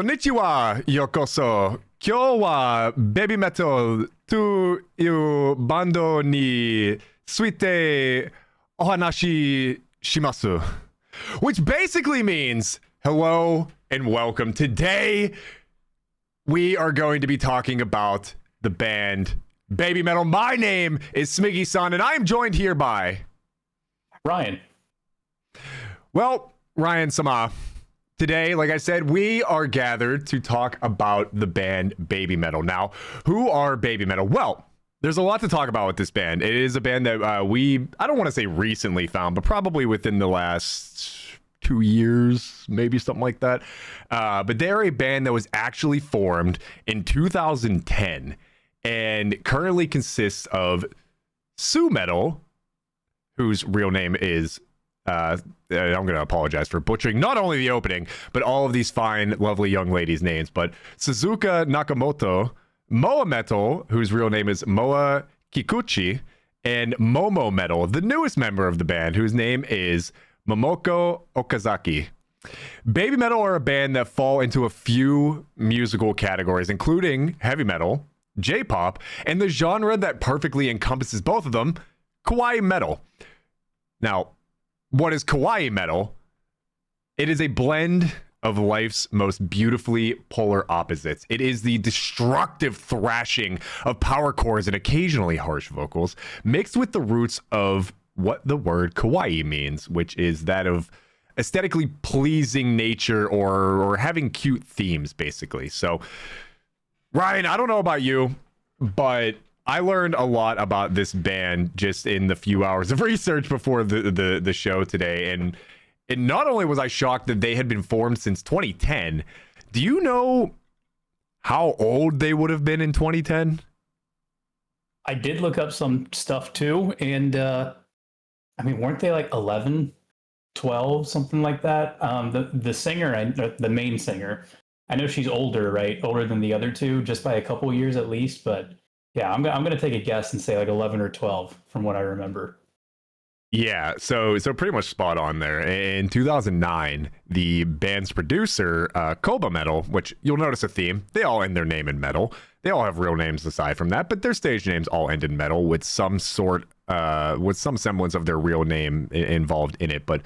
Konnichiwa, yokoso. Kyo wa Babymetal to you bando ni suite ohanashi shimasu. Which basically means hello and welcome. Today, we are going to be talking about the band Babymetal. My name is Smiggy-san, and I am joined here by Ryan. Well, Ryan-sama, today, like I said, we are gathered to talk about the band Babymetal. Now, who are Babymetal? Well, there's a lot to talk about with this band. It is a band that I don't want to say recently found, but probably within the last 2 years, maybe something like that. But they're a band that was actually formed in 2010 and currently consists of Sue Metal, whose real name is I'm going to apologize for butchering not only the opening, but all of these fine, lovely young ladies' names. But Suzuka Nakamoto, Moa Metal, whose real name is Moa Kikuchi, and Momo Metal, the newest member of the band, whose name is Momoko Okazaki. Babymetal are a band that fall into a few musical categories, including heavy metal, J-pop, and the genre that perfectly encompasses both of them, kawaii metal. Now, what is kawaii metal? It is a blend of life's most beautifully polar opposites. It is the destructive thrashing of power chords and occasionally harsh vocals, mixed with the roots of what the word kawaii means, which is that of aesthetically pleasing nature or having cute themes, basically. So, Ryan, I don't know about you, but I learned a lot about this band just in the few hours of research before the show today. And not only was I shocked that they had been formed since 2010, do you know how old they would have been in 2010? I did look up some stuff too. And weren't they like 11, 12, something like that? The singer, the main singer, I know she's older, right? Older than the other two, just by a couple years at least. But yeah, I'm going to take a guess and say like 11 or 12 from what I remember. Yeah, so pretty much spot on there. In 2009, the band's producer, Koba Metal, which you'll notice a theme, they all end their name in metal. They all have real names aside from that, but their stage names all end in metal with some semblance of their real name involved in it. But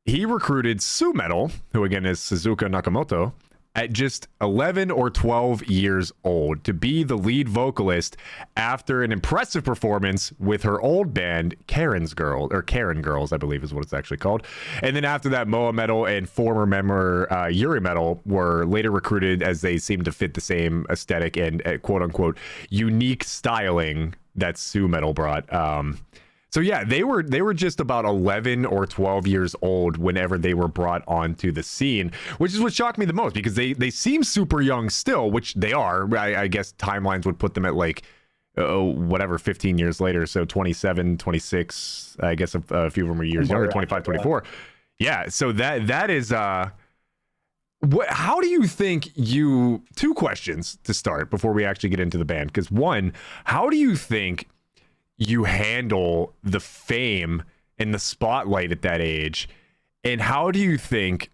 he recruited Sue Metal, who again is Suzuka Nakamoto, at just 11 or 12 years old to be the lead vocalist after an impressive performance with her old band Karen Girls, I believe is what it's actually called. And then after that, Moa Metal and former member Yuri Metal were later recruited as they seemed to fit the same aesthetic and quote unquote unique styling that Sue Metal brought. So yeah, they were just about 11 or 12 years old whenever they were brought onto the scene, which is what shocked me the most because they seem super young still, which they are. I guess timelines would put them at like, 15 years later. So 27, 26, I guess a few of them are years younger, 25, 24. Yeah, so that is... how do you think two questions to start before we actually get into the band? Because one, how do you think you handle the fame and the spotlight at that age? And how do you think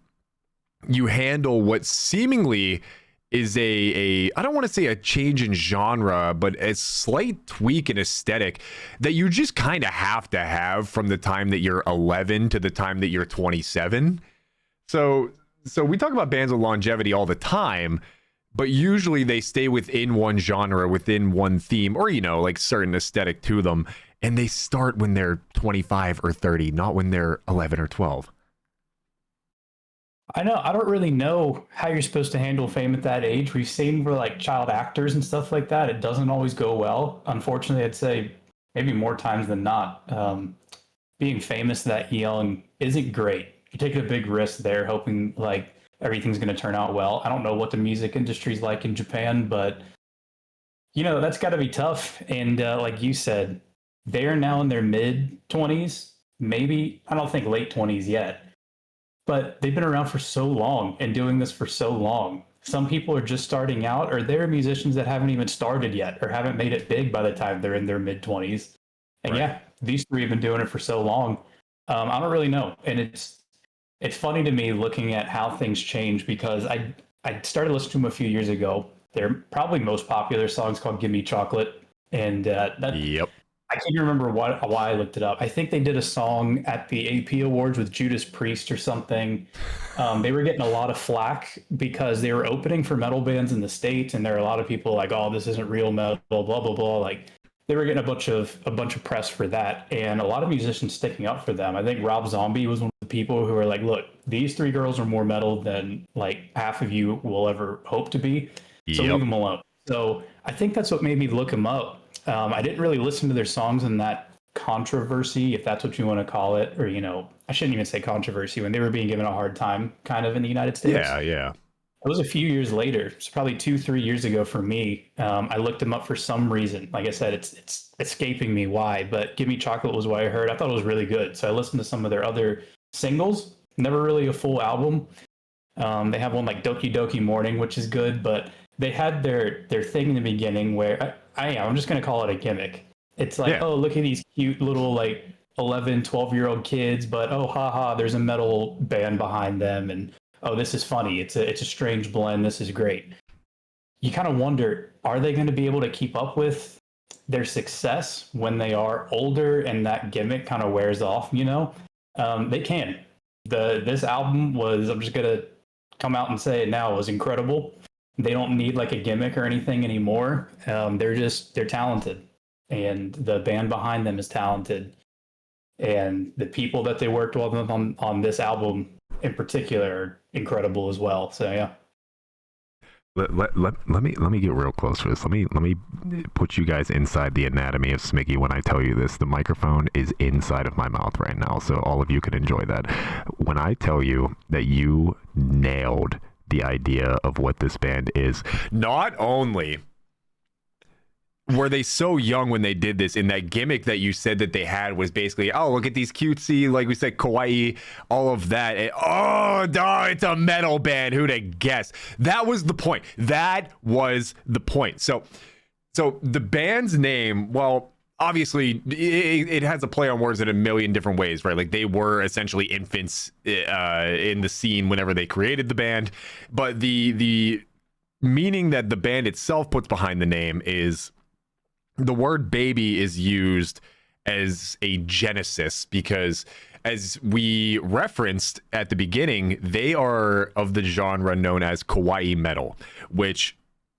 you handle what seemingly is I don't want to say a change in genre, but a slight tweak in aesthetic that you just kind of have to have from the time that you're 11 to the time that you're 27? So we talk about bands with longevity all the time, but usually they stay within one genre, within one theme, or, like certain aesthetic to them. And they start when they're 25 or 30, not when they're 11 or 12. I know. I don't really know how you're supposed to handle fame at that age. We've seen for like child actors and stuff like that. It doesn't always go well. Unfortunately, I'd say maybe more times than not. Being famous that young isn't great. You're taking a big risk there, hoping like everything's going to turn out well. I don't know what the music industry's like in Japan, but that's got to be tough. And like you said, they are now in their mid 20s, maybe, I don't think late 20s yet, but they've been around for so long and doing this for so long. Some people are just starting out, or they're musicians that haven't even started yet or haven't made it big by the time they're in their mid 20s. And right. Yeah, these three have been doing it for so long. I don't really know. And it's funny to me looking at how things change because I I started listening to them a few years ago. Their probably most popular song is called "Give Me Chocolate," and that Yep. I can't even remember why I looked it up. I think they did a song at the AP Awards with Judas Priest or something. They were getting a lot of flack because they were opening for metal bands in the States, and there are a lot of people like, "Oh, this isn't real metal," blah blah blah. Like they were getting a bunch of press for that, and a lot of musicians sticking up for them. I think Rob Zombie was one of the people who were like, "Look, these three girls are more metal than like half of you will ever hope to be, so Yep. leave them alone." So I think that's what made me look them up. I didn't really listen to their songs in that controversy, if that's what you want to call it, or I shouldn't even say controversy when they were being given a hard time, kind of in the United States. Yeah. It was a few years later. It's probably 2, 3 years ago for me. I looked them up for some reason. Like I said, it's escaping me why, but "Give Me Chocolate" was what I heard. I thought it was really good, so I listened to some of their other singles. Never really a full album. They have one like "Doki Doki Morning," which is good, but they had their thing in the beginning where I'm just gonna call it a gimmick. It's like, oh, look at these cute little like 11, 12-year-old kids, but oh, haha, there's a metal band behind them, and oh, this is funny. It's a strange blend. This is great. You kind of wonder, are they going to be able to keep up with their success when they are older and that gimmick kind of wears off? They can. This album was, I'm just gonna come out and say it now, was incredible. They don't need like a gimmick or anything anymore. They're talented, and the band behind them is talented, and the people that they worked with on this album in particular are incredible as well. So yeah. Let me get real close for this. Let me put you guys inside the anatomy of Smicky when I tell you this. The microphone is inside of my mouth right now, so all of you can enjoy that. When I tell you that you nailed the idea of what this band is, not only were they so young when they did this, and that gimmick that you said that they had was basically, oh, look at these cutesy, like we said, kawaii, all of that. And, it's a metal band. Who'd have guessed? That was the point. That was the point. So the band's name, well, obviously it has a play on words in a million different ways, right? Like they were essentially infants in the scene whenever they created the band, but the meaning that the band itself puts behind the name is the word baby is used as a genesis, because as we referenced at the beginning, they are of the genre known as kawaii metal, which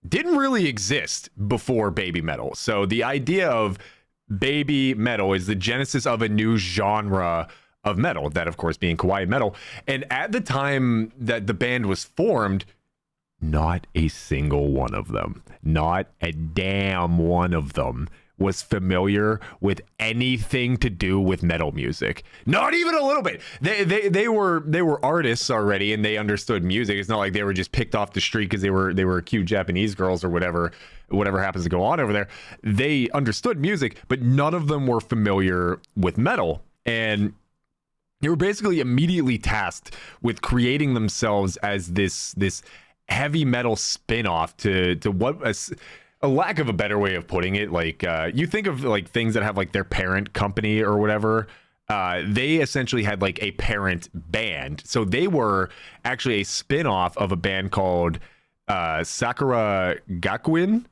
didn't really exist before Babymetal. So the idea of Babymetal is the genesis of a new genre of metal, that of course being kawaii metal. And at the time that the band was formed, not a single one of them, not a damn one of them was familiar with anything to do with metal music. Not even a little bit. They were artists already, and they understood music. It's not like they were just picked off the street because they were cute Japanese girls or whatever happens to go on over there. They understood music, but none of them were familiar with metal. And they were basically immediately tasked with creating themselves as this heavy metal spin-off to what a lack of a better way of putting it, like you think of like things that have like their parent company or whatever. They essentially had like a parent band, so they were actually a spin-off of a band called Sakura Gakuin.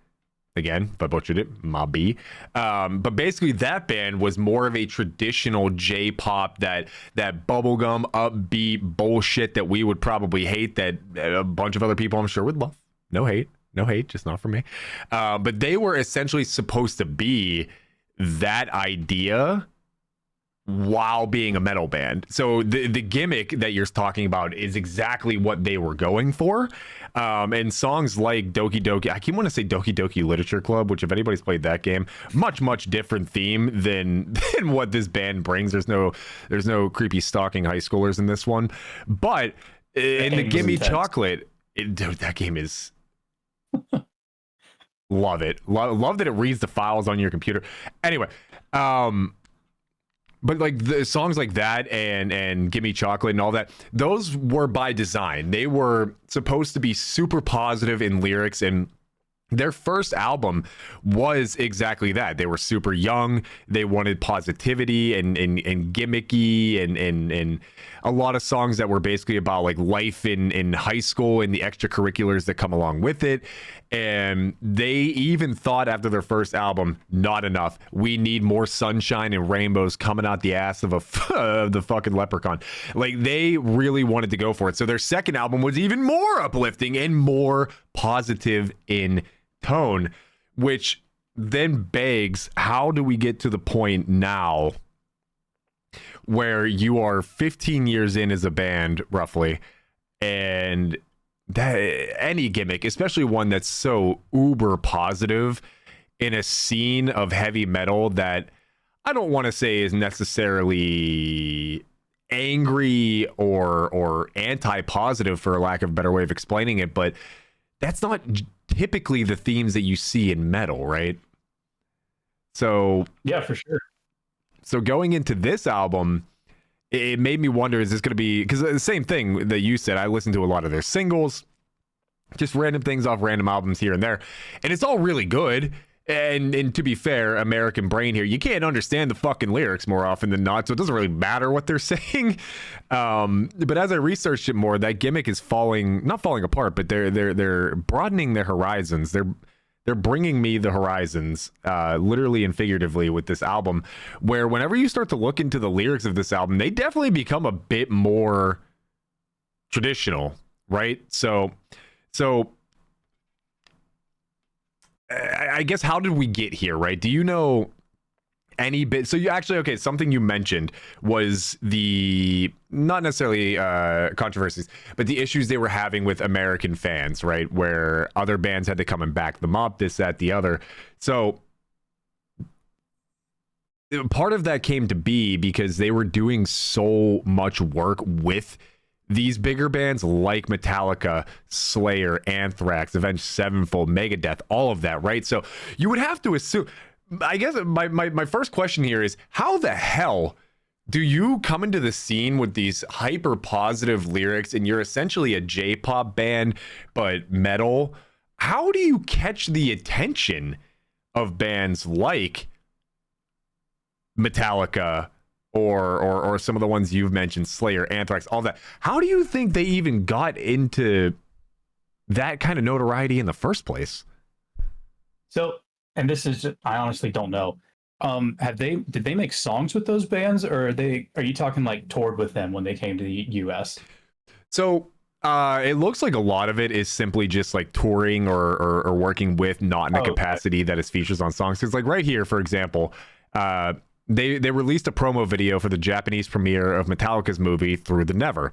Again, if I butchered it, Mabi. But basically that band was more of a traditional J-pop, that bubblegum upbeat bullshit that we would probably hate, that a bunch of other people I'm sure would love. No hate, just not for me. But they were essentially supposed to be that idea while being a metal band. So the gimmick that you're talking about is exactly what they were going for. And songs like Doki Doki, I keep want to say Doki Doki Literature Club, which if anybody's played that game, much different theme than what this band brings. There's no creepy stalking high schoolers in this one. But in the Gimme Chocolate, dude, that game is love it. Love that it reads the files on your computer. Anyway, but like the songs like that and Gimme Chocolate and all that, those were by design. They were supposed to be super positive in lyrics, and their first album was exactly that. They were super young. They wanted positivity and gimmicky and a lot of songs that were basically about like life in high school and the extracurriculars that come along with it. And they even thought after their first album, not enough. We need more sunshine and rainbows coming out the ass of the fucking leprechaun. Like they really wanted to go for it. So their second album was even more uplifting and more positive in tone, which then begs, how do we get to the point now where you are 15 years in as a band roughly, and that any gimmick, especially one that's so uber positive in a scene of heavy metal that I don't want to say is necessarily angry or anti-positive, for lack of a better way of explaining it, but that's not typically the themes that you see in metal, right? So Yeah, for sure. so going into this album, it made me wonder, is this going to be, because the same thing that you said, I listened to a lot of their singles, just random things off random albums here and there, and it's all really good. And to be fair, American brain here, you can't understand the fucking lyrics more often than not, so it doesn't really matter what they're saying. But as I researched it more, that gimmick is not falling apart, but they're broadening their horizons. They're bringing me the horizons, literally and figuratively, with this album, where whenever you start to look into the lyrics of this album, they definitely become a bit more traditional, right? So I guess, how did we get here, right? Do you know any bit? So you actually, okay, something you mentioned was the, not necessarily controversies, but the issues they were having with American fans, right? Where other bands had to come and back them up, this, that, the other. So part of that came to be because they were doing so much work with these bigger bands like Metallica, Slayer, Anthrax, Avenged Sevenfold, Megadeth, all of that, right? So you would have to assume, I guess my first question here is, how the hell do you come into the scene with these hyper positive lyrics and you're essentially a J-pop band, but metal? How do you catch the attention of bands like Metallica, or some of the ones you've mentioned, Slayer, Anthrax, all that? How do you think they even got into that kind of notoriety in the first place? So, and this is just, I honestly don't know. Did they make songs with those bands, or are you talking like toured with them when they came to the US? So it looks like a lot of it is simply just like touring or working with, not in a capacity that is features on songs. Because like right here, for example, they released a promo video for the Japanese premiere of Metallica's movie Through the Never,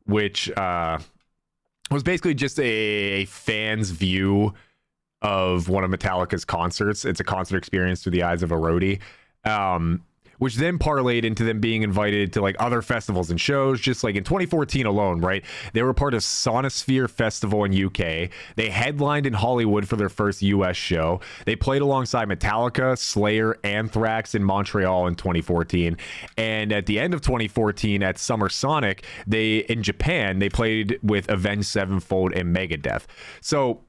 which was basically just a fan's view of one of Metallica's concerts. It's a concert experience through the eyes of a roadie, which then parlayed into them being invited to like other festivals and shows. Just like in 2014 alone, right? They were part of Sonosphere Festival in UK. They headlined in Hollywood for their first US show. They played alongside Metallica, Slayer, Anthrax in Montreal in 2014. And at the end of 2014 at Summer Sonic, in Japan, they played with Avenged Sevenfold and Megadeth. So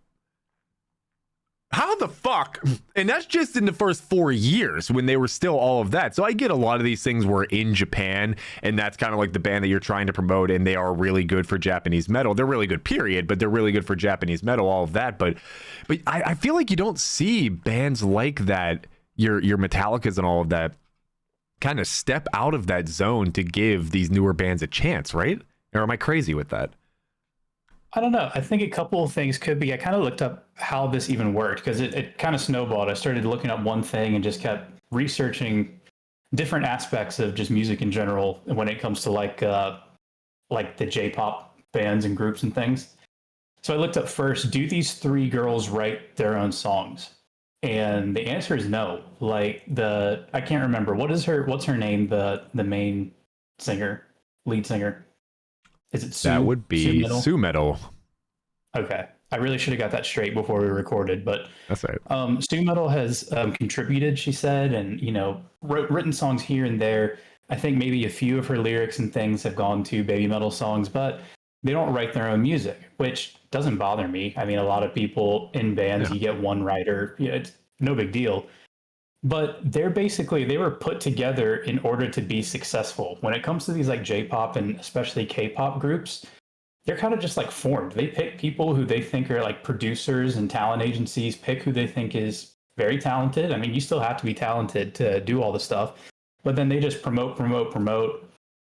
how the fuck? And that's just in the first 4 years when they were still all of that. So I get a lot of these things were in Japan, and that's kind of like the band that you're trying to promote, and they are really good for Japanese metal. They're really good, period, but they're really good for Japanese metal, all of that. But I feel like you don't see bands like that, your Metallicas and all of that, kind of step out of that zone to give these newer bands a chance, right? Or am I crazy with that? I don't know. I think a couple of things could be. I kind of looked up how this even worked because it kind of snowballed. I started looking up one thing and just kept researching different aspects of just music in general when it comes to like the J-pop bands and groups and things. So I looked up first, do these three girls write their own songs? And the answer is no. Like I can't remember what's her name, the main singer, lead singer. Is it Sue? That would be Sue Metal. Okay. I really should have got that straight before we recorded, but that's right. Sue Metal has contributed, she said, and written songs here and there. I think maybe a few of her lyrics and things have gone to Babymetal songs, but they don't write their own music, which doesn't bother me. I mean, a lot of people in bands, Yeah. you get one writer, it's no big deal. But they were put together in order to be successful. When it comes to these like J-pop and especially K-pop groups, they're kind of just like formed. They pick people who they think are like producers, and talent agencies pick who they think is very talented. I mean, you still have to be talented to do all the stuff, but then they just promote,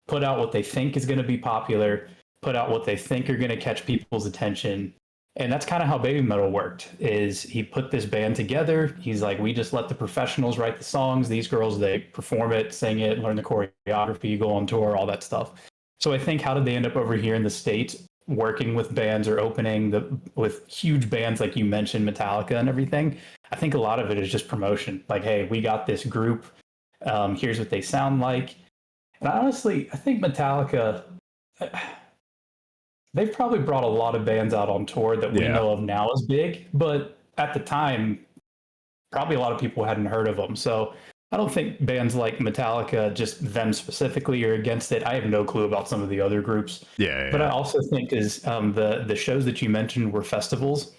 put out what they think is going to be popular, put out what they think are going to catch people's attention. And that's kind of how Babymetal worked. Is he put this band together? He's like, we just let the professionals write the songs. These girls, they perform it, sing it, learn the choreography, go on tour, all that stuff. So I think, how did they end up over here in the States working with bands or with huge bands like you mentioned, Metallica and everything? I think a lot of it is just promotion. Like, hey, we got this group. Here's what they sound like. And honestly, I think Metallica, they've probably brought a lot of bands out on tour that we know of now as big, but at the time, probably a lot of people hadn't heard of them. So I don't think bands like Metallica, just them specifically, are against it. I have no clue about some of the other groups. But I also think is the shows that you mentioned were festivals.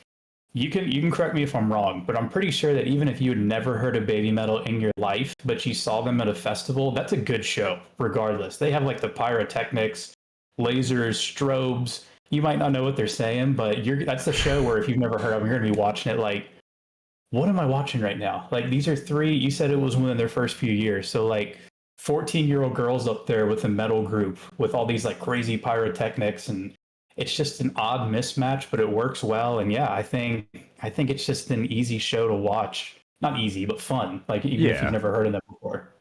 You can correct me if I'm wrong, but I'm pretty sure that even if you had never heard of Babymetal in your life, but you saw them at a festival, that's a good show, regardless. They have like the pyrotechnics, lasers, strobes. You might not know what they're saying, but that's the show where if you've never heard of them, you're going to be watching it like, what am I watching right now? Like, these are you said it was within their first few years. So like 14-year-old girls up there with a metal group with all these like crazy pyrotechnics, and it's just an odd mismatch, but it works well. And yeah, I think it's just an easy show to watch. Not easy, but fun. Like, even if you've never heard of them before.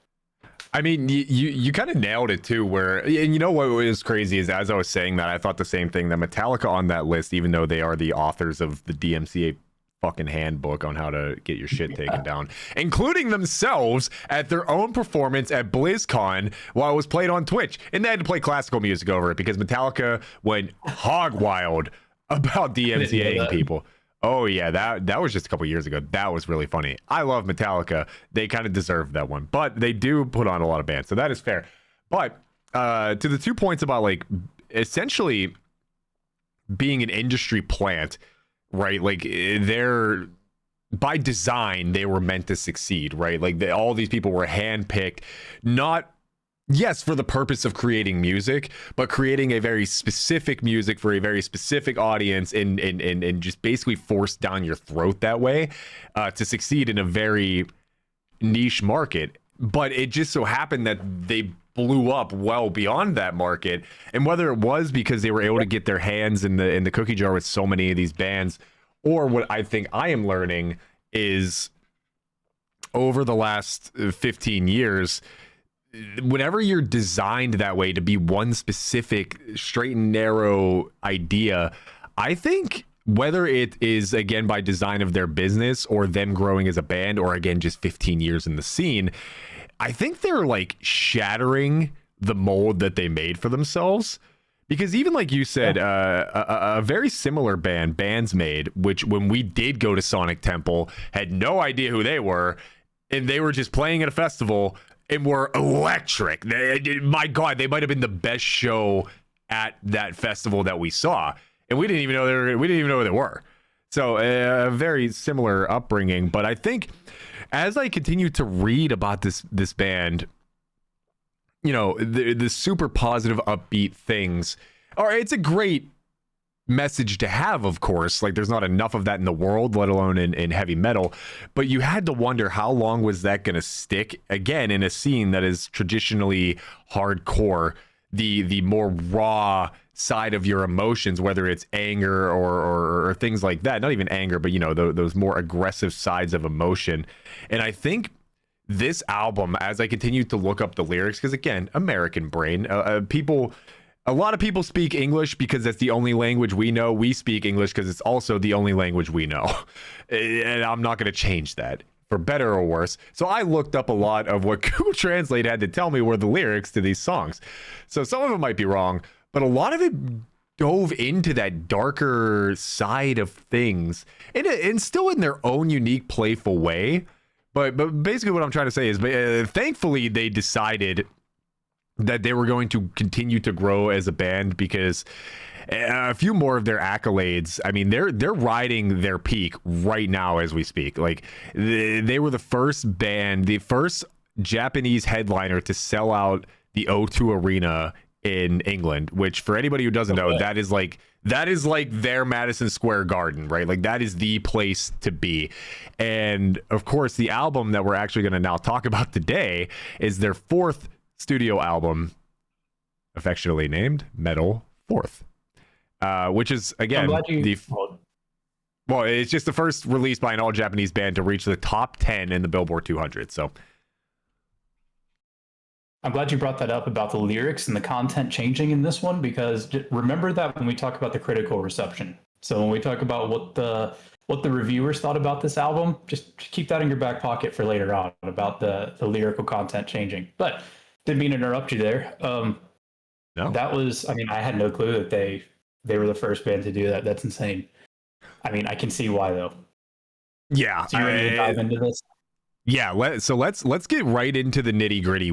I mean, you kind of nailed it too. And you know what was crazy is, as I was saying that, I thought the same thing, that Metallica on that list, even though they are the authors of the DMCA fucking handbook on how to get your shit taken down, including themselves at their own performance at BlizzCon while it was played on Twitch, and they had to play classical music over it because Metallica went hog wild about DMCAing people. Oh yeah, that was just a couple years ago. That was really funny. I love Metallica. They kind of deserve that one, but they do put on a lot of bands, so that is fair. But to the 2 points about like essentially being an industry plant, right? Like, they're by design, they were meant to succeed, right? Like, all these people were handpicked, not, yes, for the purpose of creating music, but creating a very specific music for a very specific audience, and just basically forced down your throat that way to succeed in a very niche market. But it just so happened that they blew up well beyond that market, and whether it was because they were able to get their hands in the cookie jar with so many of these bands, or what I think I am learning is, over the last 15 years, whenever you're designed that way to be one specific straight and narrow idea, I think, whether it is again by design of their business or them growing as a band, or again just 15 years in the scene, I think they're like shattering the mold that they made for themselves. Because even like you said, a very similar band, Bandsmade, which when we did go to Sonic Temple, had no idea who they were, and they were just playing at a festival and were electric. My God, they might have been the best show at that festival that we saw, and we didn't even know who they were. So a very similar upbringing. But I think, as I continue to read about this band, you know, the super positive, upbeat things, or it's a great message to have, of course. Like, there's not enough of that in the world, let alone in heavy metal. But you had to wonder, how long was that going to stick, again, in a scene that is traditionally hardcore, the more raw side of your emotions, whether it's anger or things like that. Not even anger, but, you know, those more aggressive sides of emotion. And I think this album, as I continue to look up the lyrics, because again, American brain, a lot of people speak English because that's the only language we know. We speak English because it's also the only language we know. And I'm not going to change that, for better or worse. So I looked up a lot of what Google Translate had to tell me were the lyrics to these songs. So some of it might be wrong, but a lot of it dove into that darker side of things, and still in their own unique, playful way. But basically what I'm trying to say is, thankfully they decided that they were going to continue to grow as a band because a few more of their accolades. I mean, they're riding their peak right now as we speak. Like they were the first band, the first Japanese headliner to sell out the O2 Arena in England, which for anybody who doesn't know, that is like their Madison Square Garden, right? Like that is the place to be. And of course, the album that we're actually going to now talk about today is their fourth studio album, affectionately named Metal Fourth, which is again it's just the first release by an all Japanese band to reach the top 10 in the Billboard 200. So I'm glad you brought that up about the lyrics and the content changing in this one, because remember that when we talk about the critical reception. So when we talk about what the reviewers thought about this album, just keep that in your back pocket for later on about the lyrical content changing. But didn't mean to interrupt you there. No. That was, I mean, I had no clue that they were the first band to do that. That's insane. I mean, I can see why though. Yeah. So you ready to dive into this? Yeah, let's get right into the nitty gritty.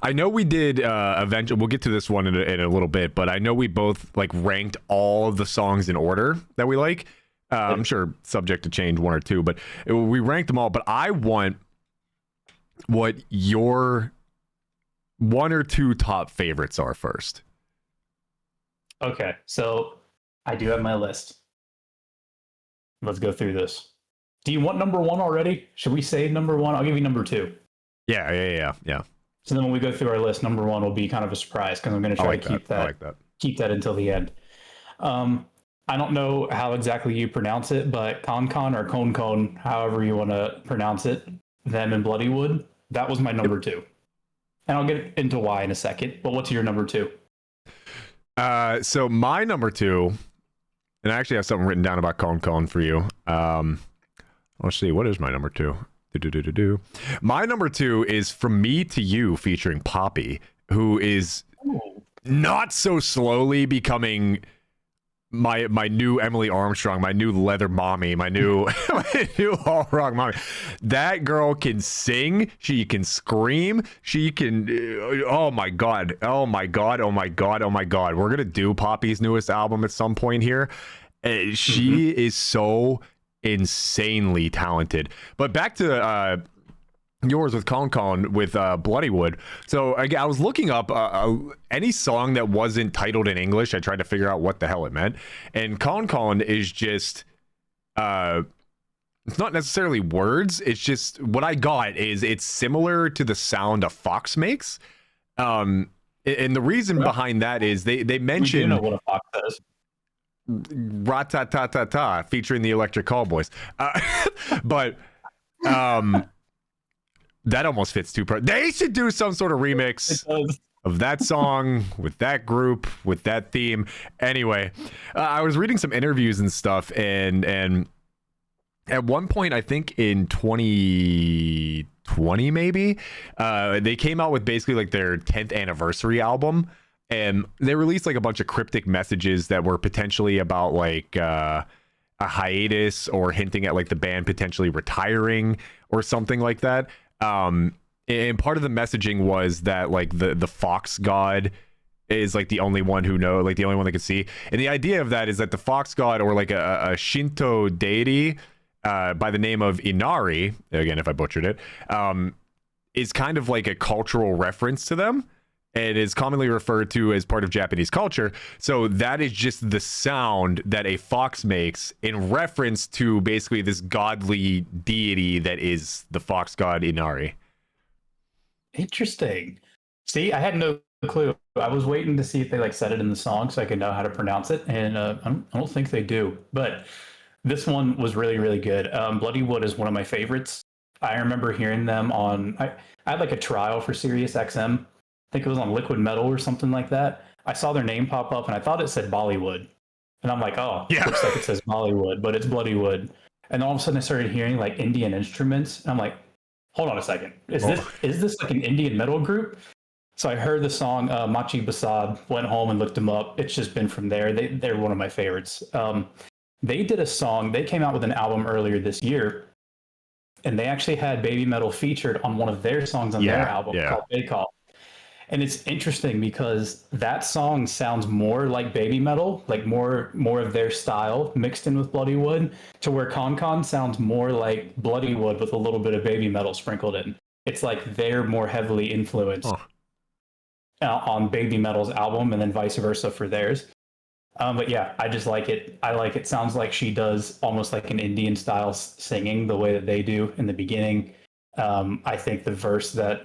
I know we did eventually, we'll get to this one in a little bit, but I know we both like ranked all of the songs in order that we like. I'm sure subject to change one or two, but we ranked them all. But I want what your one or two top favorites are first. Okay, so I do have my list. Let's go through this. Do you want number one already? Should we say number one? I'll give you number two. Yeah. So then when we go through our list, number one will be kind of a surprise because I'm going to try to keep that until the end. I don't know how exactly you pronounce it, but Con or Con, however you want to pronounce it, them and Bloodywood, that was my number two. And I'll get into why in a second. But what's your number two? So my number two, and I actually have something written down about Con for you. Let's see, what is my number two? My number two is From Me to You featuring Poppy, who is not so slowly becoming my new Emily Armstrong, my new leather mommy, my new all rock mommy. That girl can sing, she can scream, she can oh my god. We're gonna do Poppy's newest album at some point here. She is so insanely talented. But back to yours with Con with Bloodywood. So I was looking up any song that wasn't titled in English. I tried to figure out what the hell it meant. And Con is just it's not necessarily words. It's just what I got is it's similar to the sound a fox makes. And the reason behind that is they mention, we do know what a fox does. Rat-ta-ta-ta-ta featuring the Electric Callboys. But that almost fits too. They should do some sort of remix of that song with that group, with that theme. Anyway, I was reading some interviews and stuff, and at one point, I think in 2020 maybe, they came out with basically like their 10th anniversary album. And they released like a bunch of cryptic messages that were potentially about like a hiatus or hinting at like the band potentially retiring or something like that. And part of the messaging was that like the fox god is like the only one who knows, like the only one that can see. And the idea of that is that the fox god, or like a Shinto deity by the name of Inari, again if I butchered it, is kind of like a cultural reference to them. It is commonly referred to as part of Japanese culture. So that is just the sound that a fox makes in reference to basically this godly deity that is the fox god Inari. Interesting. See, I had no clue. I was waiting to see if they like said it in the song so I could know how to pronounce it. And I don't think they do. But this one was really, really good. Bloodywood is one of my favorites. I remember hearing them on, I had like a trial for Sirius XM. I think it was on Liquid Metal or something like that. I saw their name pop up and I thought it said Bollywood. And I'm like, oh, yeah. It looks like it says Bollywood, but it's Bloodywood. And all of a sudden I started hearing like Indian instruments. And I'm like, hold on a second. Is this like an Indian metal group? So I heard the song Machi Basad, went home and looked them up. It's just been from there. They're one of my favorites. They did a song. They came out with an album earlier this year. And they actually had Babymetal featured on one of their songs on their album called Bay Call. And it's interesting because that song sounds more like Babymetal, like more of their style mixed in with Bloodywood, to where Con sounds more like Bloodywood with a little bit of Babymetal sprinkled in. It's like they're more heavily influenced Huh. on Babymetal's album, and then vice versa for theirs. But yeah, I just like it. I like it. Sounds like she does almost like an Indian style singing the way that they do in the beginning. I think the verse that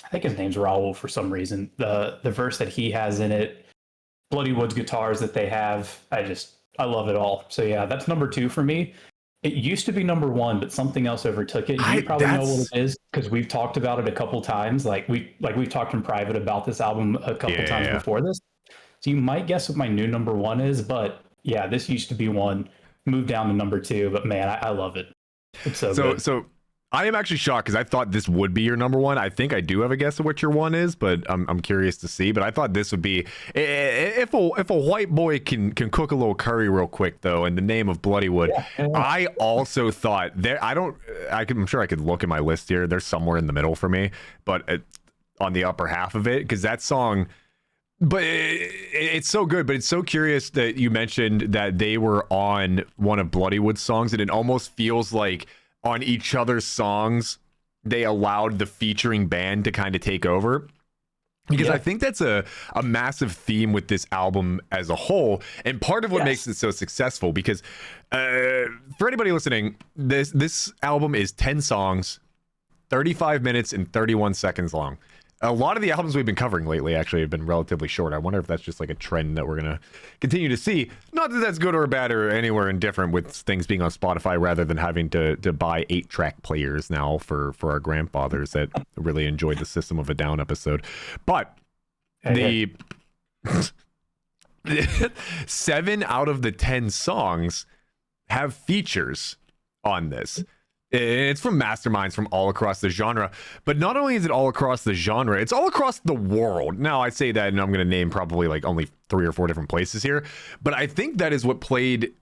I think his name's Raul for some reason. The verse that he has in it, Bloodywood's guitars that they have, I love it all. So yeah, that's number 2 for me. It used to be number 1, but something else overtook it. You probably know what it is because we've talked about it a couple times. We've talked in private about this album a couple times before this. So you might guess what my new number 1 is, but yeah, this used to be 1, moved down to number 2. But man, I love it. It's so good. So I am actually shocked because I thought this would be your number 1. I think I do have a guess of what your 1 is, but I'm curious to see. But I thought this would be if a white boy can cook a little curry real quick though in the name of Bloodywood. Yeah. I also thought I'm sure I could look at my list here. They're somewhere in the middle for me, but on the upper half of it because that song. But it's so good. But it's so curious that you mentioned that they were on one of Bloodywood's songs, and it almost feels like on each other's songs they allowed the featuring band to kind of take over. Because I think that's a massive theme with this album as a whole, and part of what makes it so successful. Because for anybody listening, this album is 10 songs, 35 minutes and 31 seconds long. A lot of the albums we've been covering lately actually have been relatively short. I wonder if that's just like a trend that we're going to continue to see. Not that that's good or bad or anywhere indifferent with things being on Spotify rather than having to buy 8-track players now for our grandfathers that really enjoyed the System of a Down episode. But the 7 out of the 10 songs have features on this. It's from masterminds from all across the genre. But not only is it all across the genre, it's all across the world. Now, I say that, and I'm going to name probably like only 3 or 4 different places here. But I think that is what played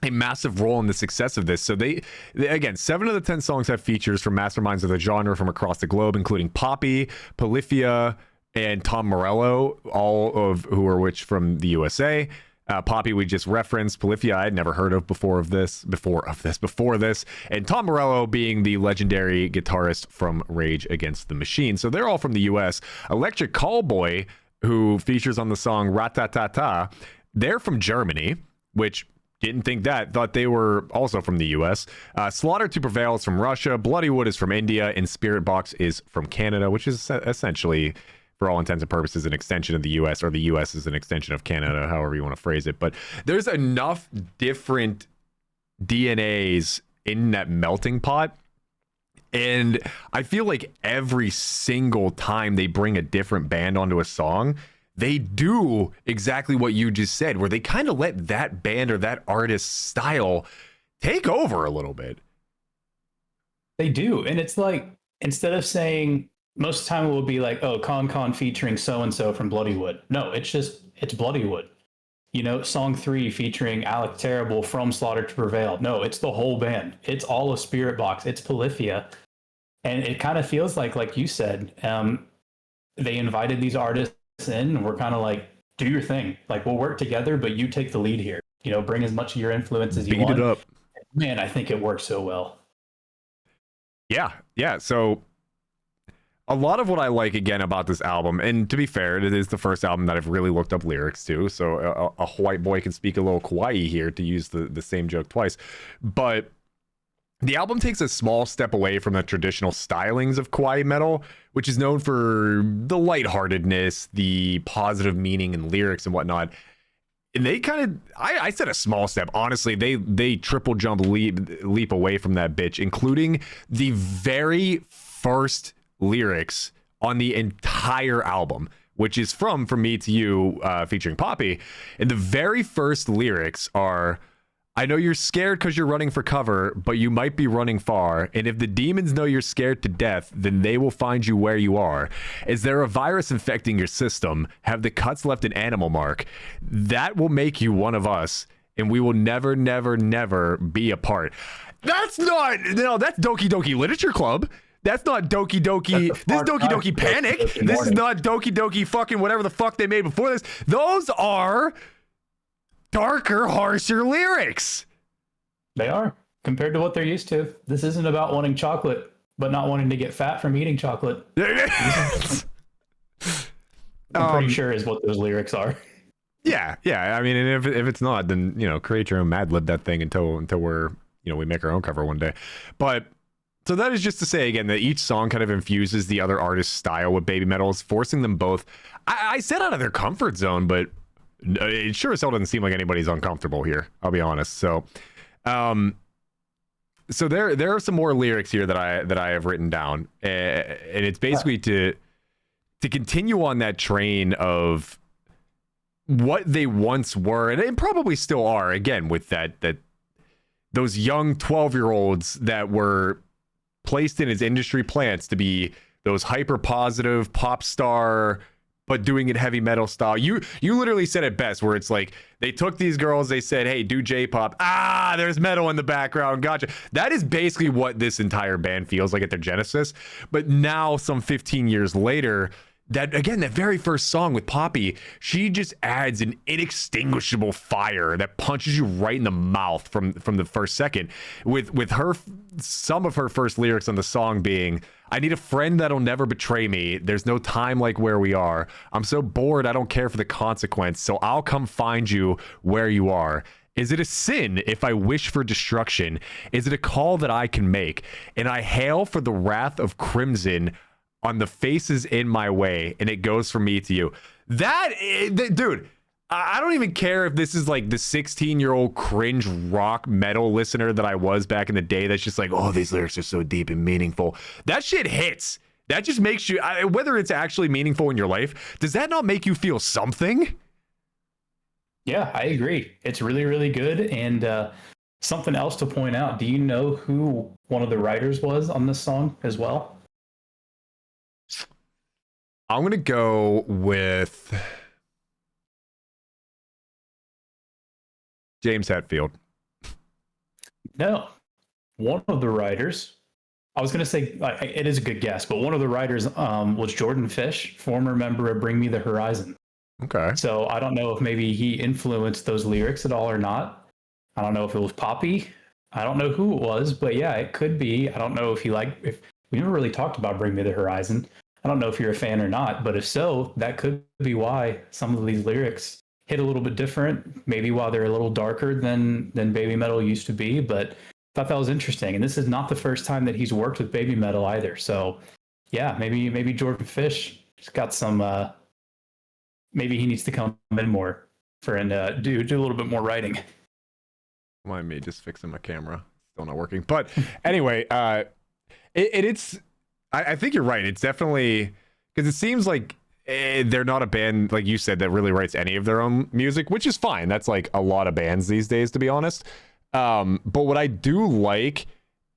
a massive role in the success of this. So they again, 7 of the 10 songs have features from masterminds of the genre from across the globe, including Poppy, Polyphia, and Tom Morello, all of who are which from the USA. Poppy we just referenced. Polyphia I had never heard of before this, and Tom Morello being the legendary guitarist from Rage Against the Machine. So they're all from the US. Electric Callboy, who features on the song Ratatata, they're from Germany, which didn't think that, thought they were also from the US. Slaughter to Prevail is from Russia, Bloodywood is from India, and Spirit Box is from Canada, which is essentially, for all intents and purposes, an extension of the US, or the US is an extension of Canada, however you want to phrase it. But there's enough different DNAs in that melting pot. And I feel like every single time they bring a different band onto a song, they do exactly what you just said, where they kind of let that band or that artist's style take over a little bit. They do. And it's like, instead of saying, most of the time it will be like, oh, Con featuring so-and-so from Bloodywood. No, it's Bloodywood. You know, song 3 featuring Alec Terrible from Slaughter to Prevail. No, it's the whole band. It's all of Spirit Box. It's Polyphia. And it kind of feels like you said, they invited these artists in and we're kind of like, do your thing. Like, we'll work together, but you take the lead here. You know, bring as much of your influence as you want. Beat it up. Man, I think it works so well. Yeah. So a lot of what I like, again, about this album, and to be fair, it is the first album that I've really looked up lyrics to, so a white boy can speak a little kawaii here, to use the same joke twice. But the album takes a small step away from the traditional stylings of kawaii metal, which is known for the lightheartedness, the positive meaning in lyrics and whatnot. And they kind of, I said a small step. Honestly, they triple jump leap away from that bitch, including the very first lyrics on the entire album, which is from Me to You, featuring Poppy. And the very first lyrics are, I know you're scared because you're running for cover, but you might be running far. And if the demons know you're scared to death, then they will find you where you are. Is there a virus infecting your system? Have the cuts left an animal mark? That will make you one of us, and we will never, never, never be apart. That's Doki Doki Literature Club. That's not Doki Doki. This is Doki Doki Panic. This is not Doki Doki fucking whatever the fuck they made before this. Those are darker, harsher lyrics. They are, compared to what they're used to. This isn't about wanting chocolate, but not wanting to get fat from eating chocolate. I'm pretty sure is what those lyrics are. Yeah. I mean, and if it's not, then create your own Mad Lib that thing until we're we make our own cover one day. But so that is just to say again that each song kind of infuses the other artist's style with Babymetal, forcing them both. I said out of their comfort zone, but it sure as hell doesn't seem like anybody's uncomfortable here. I'll be honest. So, so there are some more lyrics here that I have written down, and it's basically to continue on that train of what they once were, and they probably still are. Again, with that those young 12-year-olds that were placed in as industry plants to be those hyper positive pop star, but doing it heavy metal style. You literally said it best, where it's like they took these girls, they said, hey, do J-pop. There's metal in the background. Gotcha. That is basically what this entire band feels like at their genesis. But now, some 15 years later, that very first song with Poppy, she just adds an inextinguishable fire that punches you right in the mouth from the first second. With her, some of her first lyrics on the song being, I need a friend that'll never betray me. There's no time like where we are. I'm so bored, I don't care for the consequence, so I'll come find you where you are. Is it a sin if I wish for destruction? Is it a call that I can make? And I hail for the wrath of crimson on the faces in my way, and it goes from me to you. Dude, I don't even care if this is like the 16-year-old cringe rock metal listener that I was back in the day that's just like, oh, these lyrics are so deep and meaningful. That shit hits. That just makes you, whether it's actually meaningful in your life, does that not make you feel something? Yeah, I agree. It's really, really good. And something else to point out, do you know who one of the writers was on this song as well? I'm going to go with James Hetfield. No. One of the writers, I was going to say, it is a good guess, but one of the writers was Jordan Fish, former member of Bring Me the Horizon. Okay. So I don't know if maybe he influenced those lyrics at all or not. I don't know if it was Poppy. I don't know who it was, but yeah, it could be. I don't know if if we never really talked about Bring Me the Horizon. I don't know if you're a fan or not, but if so, that could be why some of these lyrics hit a little bit different, maybe while they're a little darker than Babymetal used to be, but I thought that was interesting. And this is not the first time that he's worked with Babymetal either. So yeah, maybe Jordan Fish has got some, maybe he needs to come in more and do a little bit more writing. Mind me just fixing my camera. Still not working. But anyway, it's I think you're right. It's definitely, because it seems like they're not a band, like you said, that really writes any of their own music, which is fine. That's like a lot of bands these days, to be honest. But what I do like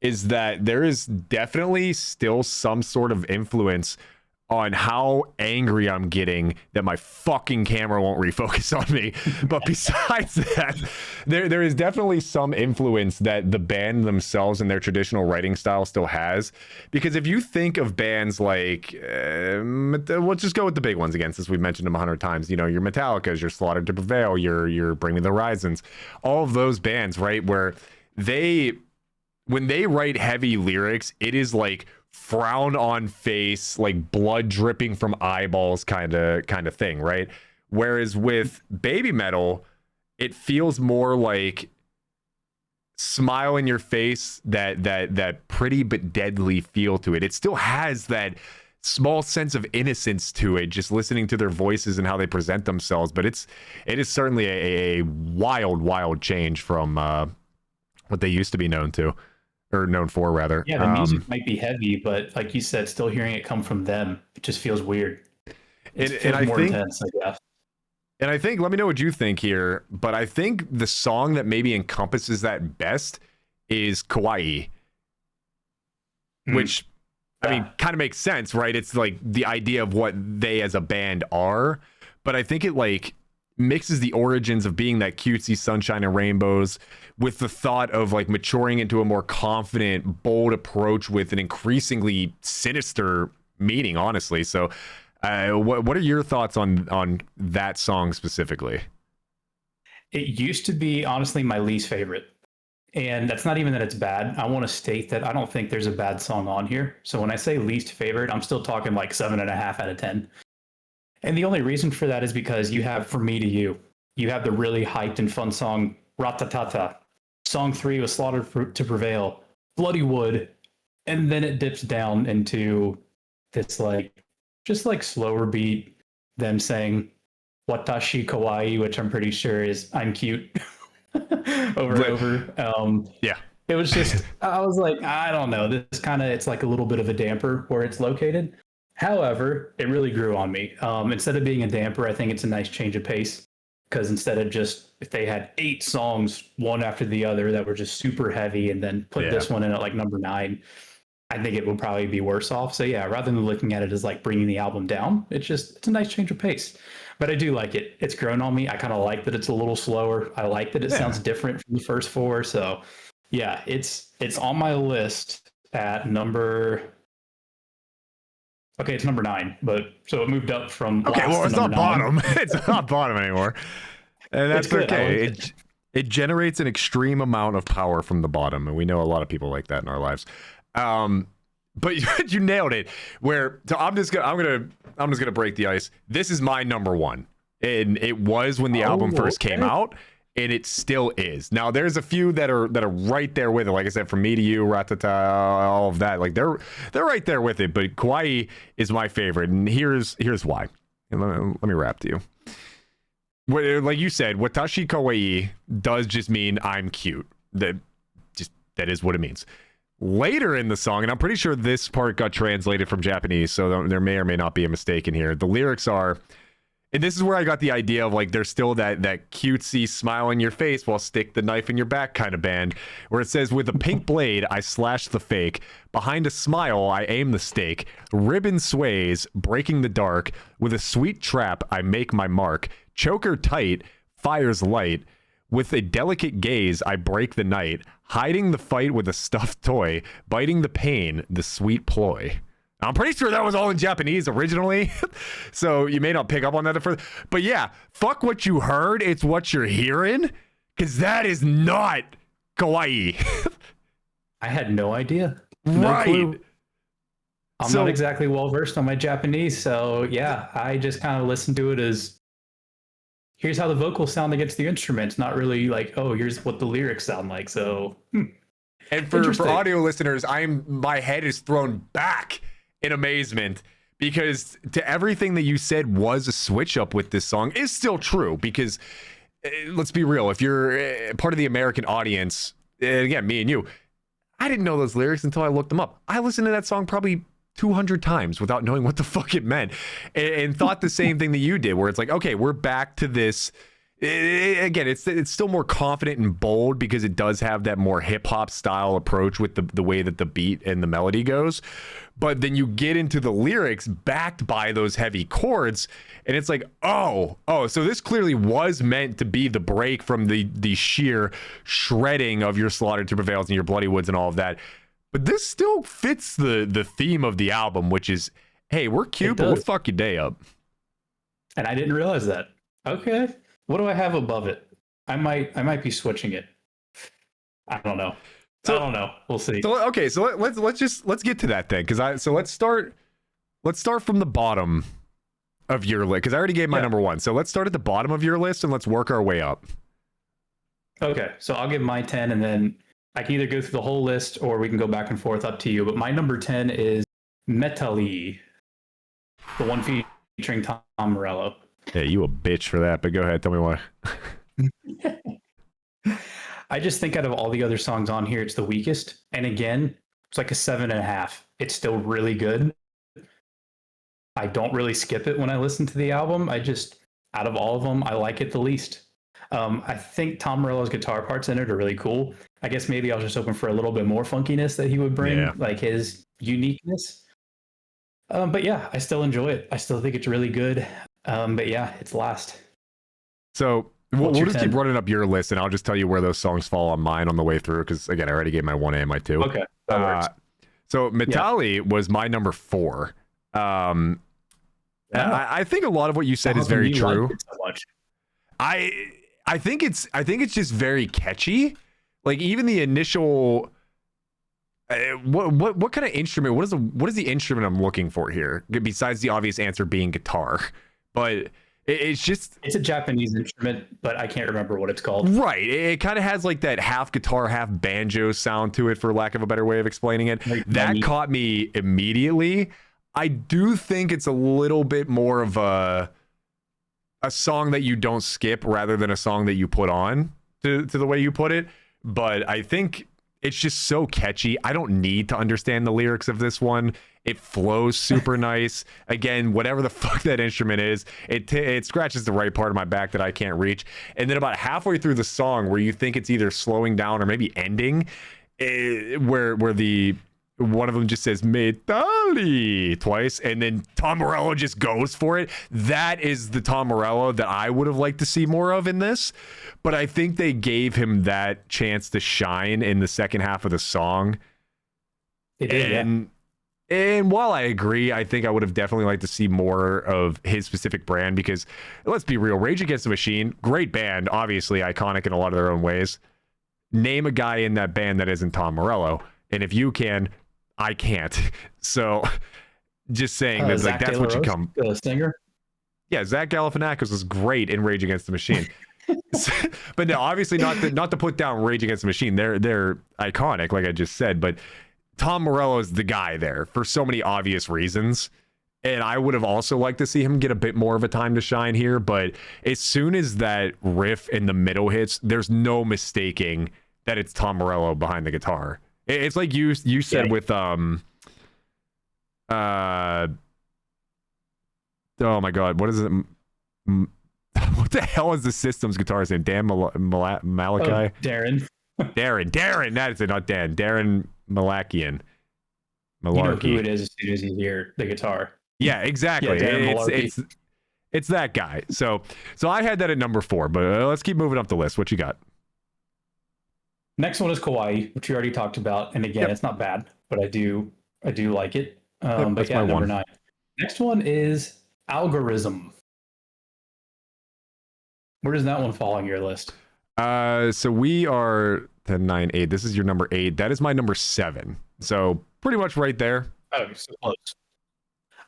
is that there is definitely still some sort of influence on how angry I'm getting that my fucking camera won't refocus on me. But besides that, there is definitely some influence that the band themselves and their traditional writing style still has. Because if you think of bands like, let's just go with the big ones again, since we've mentioned them 100 times, your Metallicas, your Slaughtered to Prevail, your Bring Me the Horizons, all of those bands, right, where when they write heavy lyrics, it is like frown on face, like blood dripping from eyeballs kind of thing, right? Whereas with Babymetal, it feels more like smile in your face, that pretty but deadly feel to it. It still has that small sense of innocence to it, just listening to their voices and how they present themselves. But it is certainly a wild change from what they used to be known for, rather. Yeah, the music might be heavy, but like you said, still hearing it come from them, it just feels weird. It feels more intense, I guess. And I think, let me know what you think here, but I think the song that maybe encompasses that best is Kawaii, which, I mean, kind of makes sense, right? It's like the idea of what they as a band are, but I think it mixes the origins of being that cutesy sunshine and rainbows with the thought of like maturing into a more confident, bold approach with an increasingly sinister meaning, honestly. So what are your thoughts on that song specifically? It used to be honestly my least favorite. And that's not even that it's bad. I want to state that I don't think there's a bad song on here. So when I say least favorite, I'm still talking like 7.5 out of 10. And the only reason for that is because you have For Me to You. You have the really hyped and fun song Ratatata. Song 3 was Slaughtered to Prevail, Bloody Wood, and then it dips down into this like just like slower beat, them saying Watashi Kawaii, which I'm pretty sure is I'm cute over and over. Yeah. It was just I was like, I don't know. This kind of it's like a little bit of a damper where it's located. However, it really grew on me. Instead of being a damper, I think it's a nice change of pace because instead of just if they had 8 songs one after the other that were just super heavy and then put this one in at like number 9, I think it would probably be worse off. So yeah, rather than looking at it as like bringing the album down, it's a nice change of pace. But I do like it. It's grown on me. I kind of like that it's a little slower. I like that it sounds different from the first 4. So yeah, it's on my list at number. Okay, it's number 9, but so it moved up from. Okay, well, it's not 9. bottom. It's not bottom anymore, and that's okay. It generates an extreme amount of power from the bottom, and we know a lot of people like that in our lives. But you nailed it. So I'm just gonna break the ice. This is my number 1, and it was when the album first came out. And it still is. Now there's a few that are right there with it. Like I said, From Me to You, Ratata, all of that. Like they're right there with it. But Kawaii is my favorite, and here's why. And let me rap to you. Like you said, Watashi Kawaii does just mean I'm cute. That is what it means. Later in the song, and I'm pretty sure this part got translated from Japanese, so there may or may not be a mistake in here. The lyrics are. And this is where I got the idea of like there's still that cutesy smile on your face while stick the knife in your back kind of band, where it says, with a pink blade I slash the fake, behind a smile I aim the stake, ribbon sways breaking the dark, with a sweet trap I make my mark, choker tight, fires light, with a delicate gaze I break the night, hiding the fight with a stuffed toy, biting the pain, the sweet ploy. I'm pretty sure that was all in Japanese originally, so you may not pick up on that at first. But yeah, fuck what you heard. It's what you're hearing, because that is not kawaii. I had no idea. No right. Clue. I'm not exactly well versed on my Japanese, so yeah, I just kind of listened to it as here's how the vocals sound against the instruments, not really like, oh, here's what the lyrics sound like. So, and for audio listeners, my head is thrown back in amazement because to everything that you said was a switch up with this song is still true, because let's be real, if you're part of the American audience, again, me and you, I didn't know those lyrics until I looked them up. I listened to that song probably 200 times without knowing what the fuck it meant, and thought the same thing that you did, where it's like, okay, we're back to this. Again, it's still more confident and bold because it does have that more hip hop style approach with the way that the beat and the melody goes. But then you get into the lyrics backed by those heavy chords, and it's like, oh, so this clearly was meant to be the break from the sheer shredding of your Slaughtered to Prevails and your Bloody Woods and all of that. But this still fits the theme of the album, which is, hey, we're cute, but we'll fuck your day up. And I didn't realize that. Okay. What do I have above it? I might be switching it. I don't know. I don't know. We'll see. So okay, so let's get to that then, because let's start from the bottom of your list, because I already gave my number 1. So let's start at the bottom of your list and let's work our way up. Okay, so I'll give my 10, and then I can either go through the whole list or we can go back and forth, up to you. But my number 10 is Metally, the one featuring Tom Morello. Yeah, you a bitch for that, but go ahead, tell me why. I just think out of all the other songs on here, it's the weakest. And again, it's like a 7.5. It's still really good. I don't really skip it when I listen to the album. Out of all of them, I like it the least. I think Tom Morello's guitar parts in it are really cool. I guess maybe I was just hoping for a little bit more funkiness that he would bring, like his uniqueness. But yeah, I still enjoy it. I still think it's really good. But yeah, it's last. So What's we'll your just 10? keep running up your list, and I'll just tell you where those songs fall on mine on the way through. Because again, I already gave my 1A and my 2. Okay, that works. So Metali was my number 4. Um, Wow. I think a lot of what you said How is come very you liked true. it so much? I I think it's just very catchy. Like even the initial what kind of instrument? What is the instrument I'm looking for here? Besides the obvious answer being guitar, but it's just It's a Japanese instrument, but I can't remember what it's called. right. It kind of has like that half guitar, half banjo sound to it, for lack of a better way of explaining it. Like, That caught me immediately. I do think it's a little bit more of a song that you don't skip rather than a song that you put on to the way you put it. But I think it's just so catchy. I don't need to understand the lyrics of this one. It flows super nice. Again, whatever the fuck that instrument is, it scratches the right part of my back that I can't reach. And then about halfway through the song, where you think it's either slowing down or maybe ending, where the one of them just says Metali twice, and then Tom Morello just goes for it. That is the Tom Morello that I would have liked to see more of in this. But I think they gave him that chance to shine in the second half of the song. It did, And while I agree, I think I would have definitely liked to see more of his specific brand, because let's be real, Rage Against the Machine, great band, obviously iconic in a lot of their own ways. Name a guy in that band that isn't Tom Morello. And if you can, I can't. So just saying that, like, that's what you come. The singer. Yeah, Zach Galifianakis was great in Rage Against the Machine. But no, obviously not to put down Rage Against the Machine. They're iconic, like I just said. But Tom Morello is the guy there for so many obvious reasons. And I would have also liked to see him get a bit more of a time to shine here. But as soon as that riff in the middle hits, there's no mistaking that it's Tom Morello behind the guitar. It's like you said with oh my god, what is it? What the hell is the System's guitarist name? Dan Malachi? Oh, Darren. Darren. That is it, not Dan. Darren Malakian. Malarkey. You know who it is as soon as you hear the guitar. Yeah, exactly. Yeah, it's that guy. So I had that at number 4, but let's keep moving up the list. What you got? Next one is Kawaii, which we already talked about, and again, it's not bad, but I do like it. But yeah, number 9. Next one is Algorithm. Where does that one fall on your list? So we are 10, 9, 8. This is your number 8. That is my number 7. So pretty much right there. Oh, so close.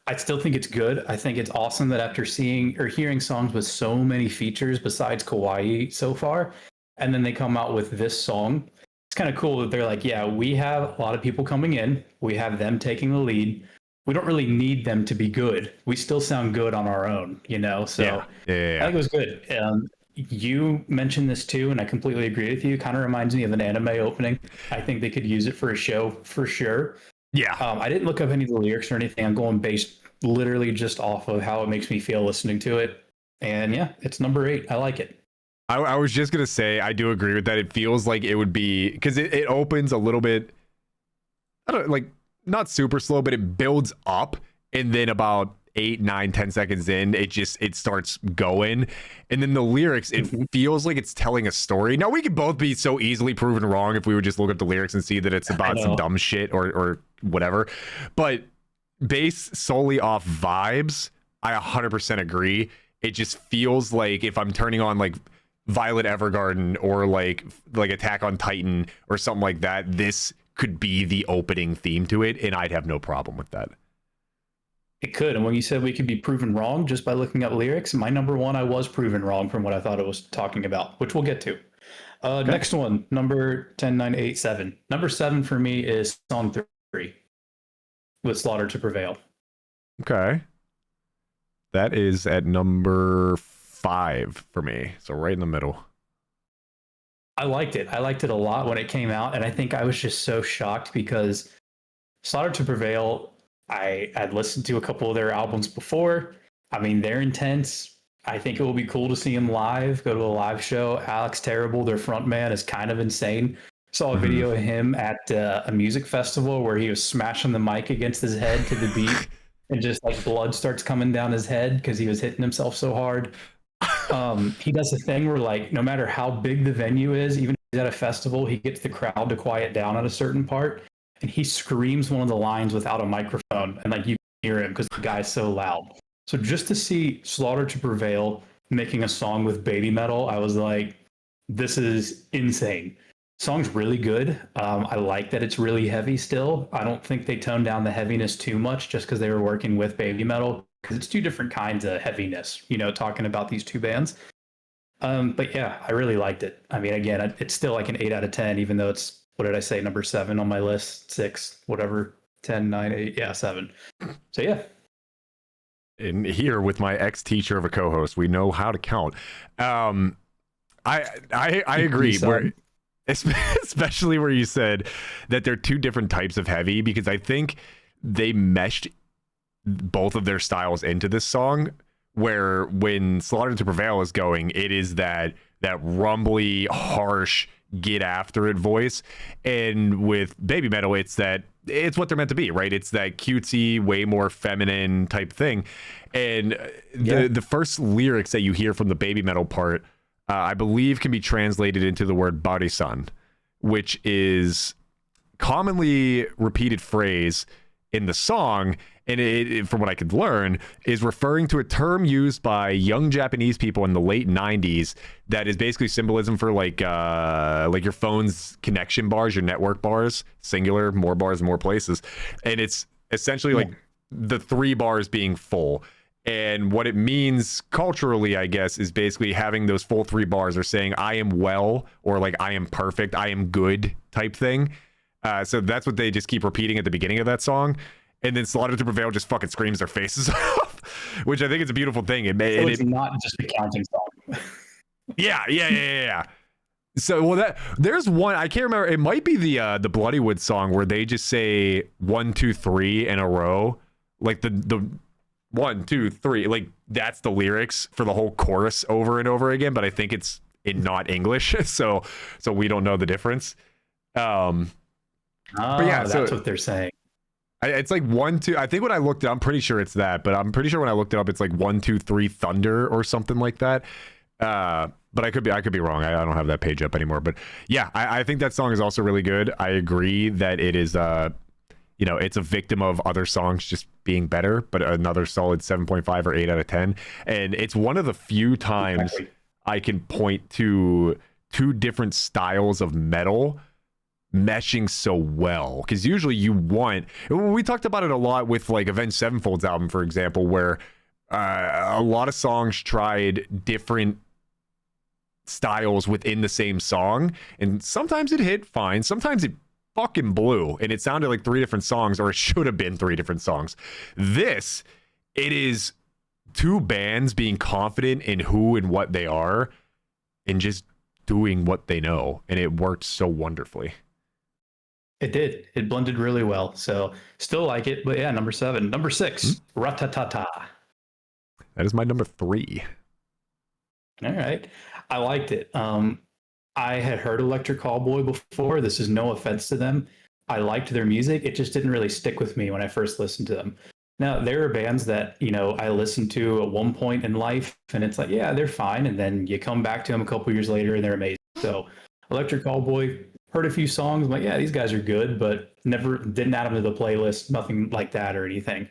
I still think it's good. I think it's awesome that after seeing or hearing songs with so many features besides Kawaii so far, and then they come out with this song, it's kind of cool that they're like, yeah, we have a lot of people coming in. We have them taking the lead. We don't really need them to be good. We still sound good on our own, you know? So yeah. I think it was good. You mentioned this too, and I completely agree with you. Kind of reminds me of an anime opening. I think they could use it for a show for sure. Yeah. I didn't look up any of the lyrics or anything. I'm going based literally just off of how it makes me feel listening to it. And yeah, it's number 8. I like it. I was just going to say, I do agree with that. It feels like it would be, because it opens a little bit, I don't like, not super slow, but it builds up. And then about 8, 9, 10 seconds in, it starts going. And then the lyrics, it feels like it's telling a story. Now, we could both be so easily proven wrong if we would just look at the lyrics and see that it's about some dumb shit or whatever. But based solely off vibes, I 100% agree. It just feels like if I'm turning on like Violet Evergarden or like Attack on Titan or something like that, this could be the opening theme to it, and I'd have no problem with that. It could. And when you said we could be proven wrong just by looking up lyrics, my number 1, I was proven wrong from what I thought it was talking about, which we'll get to. Okay. Next one, number 10, 9, 8, 7. Number 7 for me is song 3 with Slaughter to Prevail. Okay. That is at number 5 for me. So right in the middle. I liked it. I liked it a lot when it came out. And I think I was just so shocked because Slaughter to Prevail, I had listened to a couple of their albums before. I mean, they're intense. I think it will be cool to see them live, go to a live show. Alex Terrible, their frontman, is kind of insane. Saw a video of him at a music festival where he was smashing the mic against his head to the beat and just like blood starts coming down his head because he was hitting himself so hard. He does the thing where like no matter how big the venue is, even if he's at a festival, he gets the crowd to quiet down at a certain part, and he screams one of the lines without a microphone, and like you can hear him because the guy's so loud. So just to see Slaughter to Prevail making a song with Babymetal, I was like, this is insane. Song's really good. I like that it's really heavy still. I don't think they toned down the heaviness too much just because they were working with Babymetal, because it's two different kinds of heaviness, talking about these two bands. But yeah, I really liked it. I mean, again, it's still like an 8 out of 10, even though it's, what did I say, number 7 on my list, 6, whatever, 10, 9, 8, yeah, 7. So yeah. And here with my ex-teacher of a co-host, we know how to count. I agree. Where, especially where you said that they're two different types of heavy, because I think they meshed both of their styles into this song, where when Slaughter to Prevail is going, it is that rumbly, harsh, get after it voice, and with Babymetal, it's what they're meant to be, right? It's that cutesy, way more feminine type thing. And the first lyrics that you hear from the Babymetal part, I believe, can be translated into the word barisan, which is commonly repeated phrase in the song, and it, from what I could learn, is referring to a term used by young Japanese people in the late 90s that is basically symbolism for like your phone's connection bars, your network bars, singular, more bars, more places. And it's essentially like the 3 bars being full. And what it means culturally, I guess, is basically having those full 3 bars, or saying I am well, or like I am perfect, I am good type thing. So that's what they just keep repeating at the beginning of that song. And then Slaughter to Prevail just fucking screams their faces off, which I think is a beautiful thing. It's not just a counting song. Yeah. So, well, there's one, I can't remember. It might be the Bloodywood song where they just say 1, 2, 3 in a row, like the 1, 2, 3. Like that's the lyrics for the whole chorus over and over again. But I think it's in not English, so we don't know the difference. But yeah, that's what they're saying. It's like 1, 2. I think when I looked it up, I'm pretty sure it's that, but I'm pretty sure when I looked it up, it's like 1, 2, 3 thunder or something like that. But I could be wrong. I don't have that page up anymore. But yeah, I think that song is also really good. I agree that it is, it's a victim of other songs just being better, but another solid 7.5 or 8 out of 10. And it's one of the few times I can point to 2 different styles of metal meshing so well, because usually we talked about it a lot with like Avenged Sevenfold's album, for example, where a lot of songs tried different styles within the same song, and sometimes it hit fine, sometimes it fucking blew and it sounded like 3 different songs, or it should have been 3 different songs. It is 2 bands being confident in who and what they are and just doing what they know, and it worked so wonderfully. It did. It blended really well. So still like it. But yeah, number 7. Number 6, Ratatata. That is my number 3. All right. I liked it. I had heard Electric Callboy before. This is no offense to them. I liked their music. It just didn't really stick with me when I first listened to them. Now, there are bands that, I listened to at one point in life, and it's like, yeah, they're fine. And then you come back to them a couple years later and they're amazing. So Electric Callboy, heard a few songs. I'm like, yeah, these guys are good, but never didn't add them to the playlist, nothing like that or anything.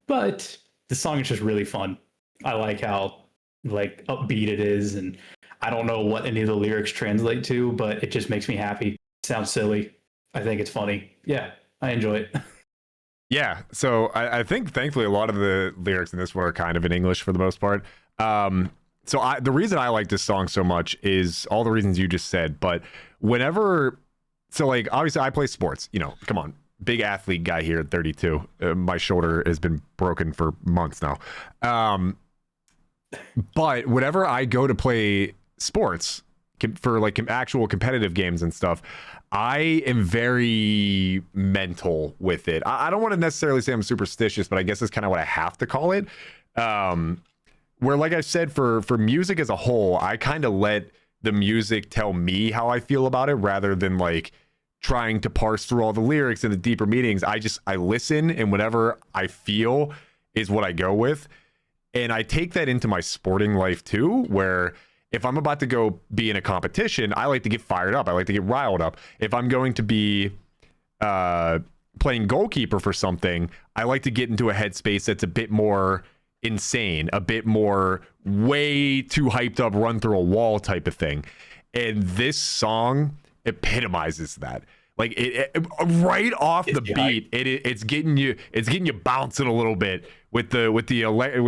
But the song is just really fun. I like how like upbeat it is, and I don't know what any of the lyrics translate to, but it just makes me happy. It sounds silly. I think it's funny. Yeah, I enjoy it. Yeah, so I think thankfully a lot of the lyrics in this one are kind of in English for the most part. So the reason I like this song so much is all the reasons you just said, but so like obviously I play sports, come on, big athlete guy here at 32. My shoulder has been broken for months now. But whenever I go to play sports for like actual competitive games and stuff, I am very mental with it. I don't want to necessarily say I'm superstitious, but I guess that's kind of what I have to call it. Where, like I said, for music as a whole, I kind of let the music tell me how I feel about it rather than like trying to parse through all the lyrics and the deeper meanings. I listen, and whatever I feel is what I go with. And I take that into my sporting life too, where if I'm about to go be in a competition, I like to get fired up. I like to get riled up. If I'm going to be playing goalkeeper for something, I like to get into a headspace that's a bit more insane, a bit more way too hyped up, run through a wall type of thing. And this song epitomizes that. Like it right off the beat, it's getting you bouncing a little bit with the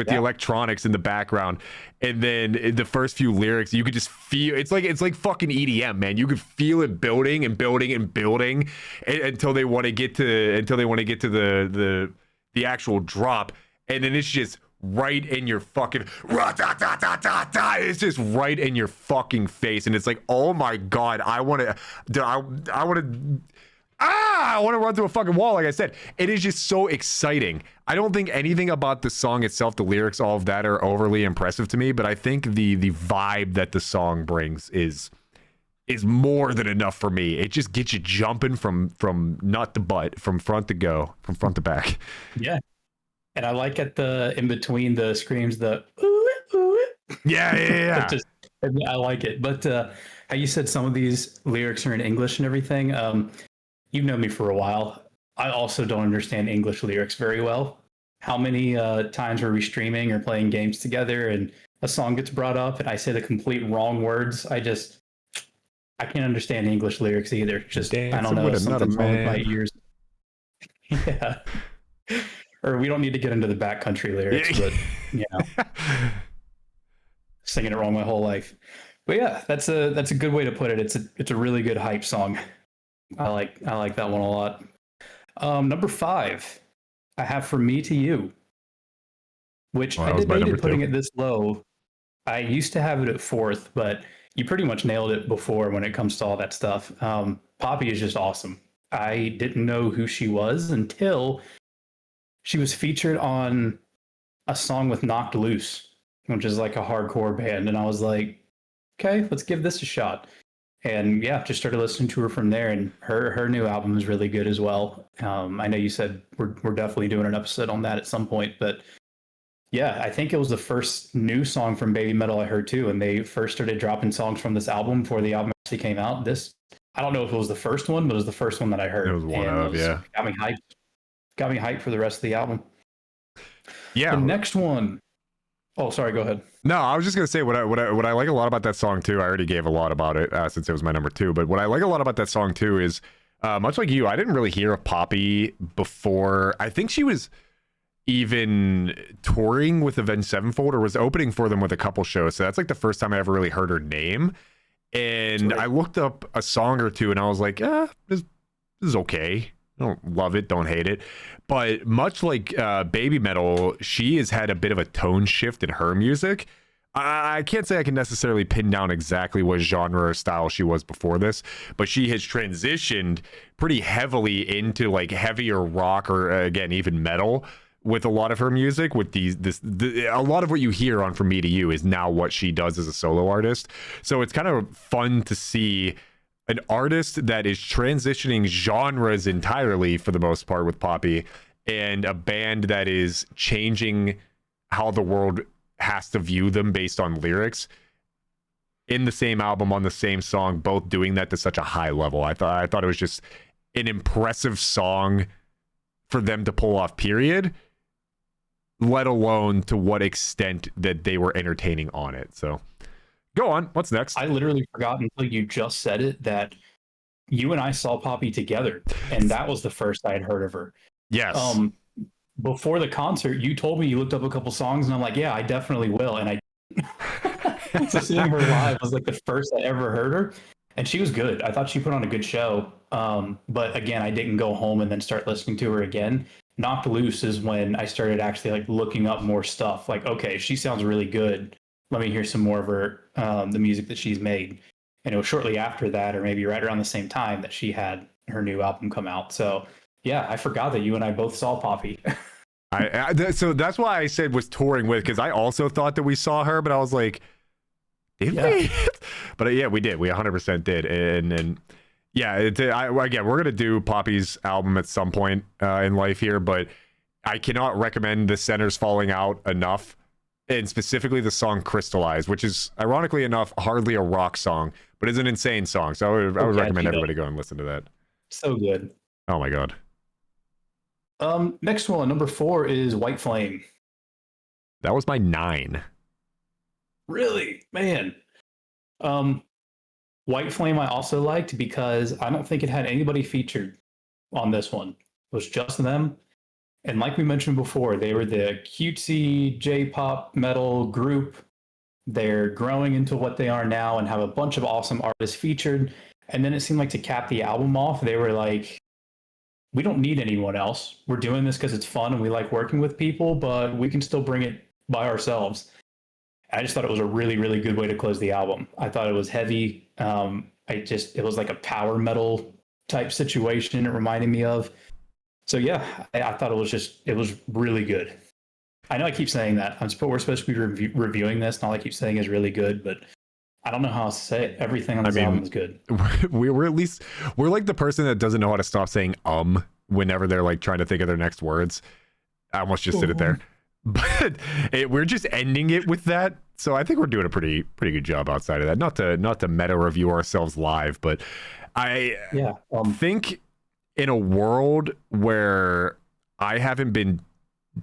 electronics in the background, and then the first few lyrics you could just feel it's like fucking EDM, man. You could feel it building and building and building until they want to get to the actual drop, and then it's just right in your fucking it's just right in your fucking face, and it's like, oh my god, I want to run through a fucking wall. Like I said, it is just so exciting. I don't think anything about the song itself, the lyrics, all of that are overly impressive to me, but I think the vibe that the song brings is more than enough for me. It just gets you jumping from nut to butt, from front to back. Yeah. And I like at the in between the screams, the ooh, ooh. Yeah. I like it. But how you said some of these lyrics are in English and everything. You've known me for a while. I also don't understand English lyrics very well. How many times were we streaming or playing games together and a song gets brought up and I say the complete wrong words? I can't understand English lyrics either. Just I don't know, something's wrong with my ears. Yeah. Or we don't need to get into the backcountry lyrics, but singing it wrong my whole life. But yeah, that's a good way to put it. It's a really good hype song. I like that one a lot. Number 5, I have From Me to You, which I debated putting it this low. I used to have it at 4th, but you pretty much nailed it before when it comes to all that stuff. Poppy is just awesome. I didn't know who she was until she was featured on a song with Knocked Loose, which is like a hardcore band. And I was like, okay, let's give this a shot. And yeah, just started listening to her from there. And her new album is really good as well. I know you said we're definitely doing an episode on that at some point. But yeah, I think it was the first new song from Babymetal I heard too. And they first started dropping songs from this album before the album actually came out. I don't know if it was the first one, but it was the first one that I heard. It was one of, yeah. Got me hyped for the rest of the album. Yeah. The next one. Oh, sorry. Go ahead. No, I was just gonna say what I like a lot about that song too. I already gave a lot about it since it was my number 2. But what I like a lot about that song too is much like you, I didn't really hear of Poppy before. I think she was even touring with Avenged Sevenfold or was opening for them with a couple shows. So that's like the first time I ever really heard her name. And I looked up a song or two and I was like, this is okay. I don't love it, don't hate it. But much like Babymetal, she has had a bit of a tone shift in her music. I can't say I can necessarily pin down exactly what genre or style she was before this, but she has transitioned pretty heavily into like heavier rock or again, even metal with a lot of her music. With a lot of what you hear on From Me to You is now what she does as a solo artist. So it's kind of fun to see an artist that is transitioning genres entirely for the most part with Poppy, and a band that is changing how the world has to view them based on lyrics in the same album on the same song, both doing that to such a high level. I thought it was just an impressive song for them to pull off, period, let alone to what extent that they were entertaining on it. So go on. What's next? I literally forgot until you just said it that you and I saw Poppy together, and that was the first I had heard of her. Yes. Before the concert, you told me you looked up a couple songs, and I'm like, yeah, I definitely will. And so seeing her live was like the first I ever heard her, and she was good. I thought she put on a good show. But again, I didn't go home and then start listening to her again. Knocked Loose is when I started actually like looking up more stuff. Like, okay, she sounds really good. Let me hear some more of her, the music that she's made. And it was shortly after that, or maybe right around the same time, that she had her new album come out. So yeah, I forgot that you and I both saw Poppy. So that's why I said was touring with, because I also thought that we saw her, but I was like, did we? But yeah, we did. We 100% did. And yeah, again, we're gonna do Poppy's album at some point in life here, but I cannot recommend The Centers Falling Out enough. and specifically the song Crystallize, which is ironically enough hardly a rock song, but is an insane song. So I would recommend everybody go and listen to that. So good. Oh my god. Next one, number 4 is White Flame. That was my 9. Really? Man. White Flame I also liked because I don't think it had anybody featured on this one. It was just them. And like we mentioned before, they were the cutesy J-pop metal group. They're growing into what they are now and have a bunch of awesome artists featured. And then it seemed like to cap the album off, they were like, we don't need anyone else. We're doing this because it's fun and we like working with people, but we can still bring it by ourselves. I just thought it was a really, really good way to close the album. I thought it was heavy. It was like a power metal type situation. It reminded me of. So yeah, I thought it was really good. I know I keep saying that. We're supposed to be reviewing this, and all I keep saying is really good, but I don't know how else to say it. Everything on this album is good. We're like the person that doesn't know how to stop saying whenever they're like trying to think of their next words. I almost just did it there. But we're just ending it with that. So I think we're doing a pretty good job outside of that. Not to meta review ourselves live, but I think in a world where I haven't been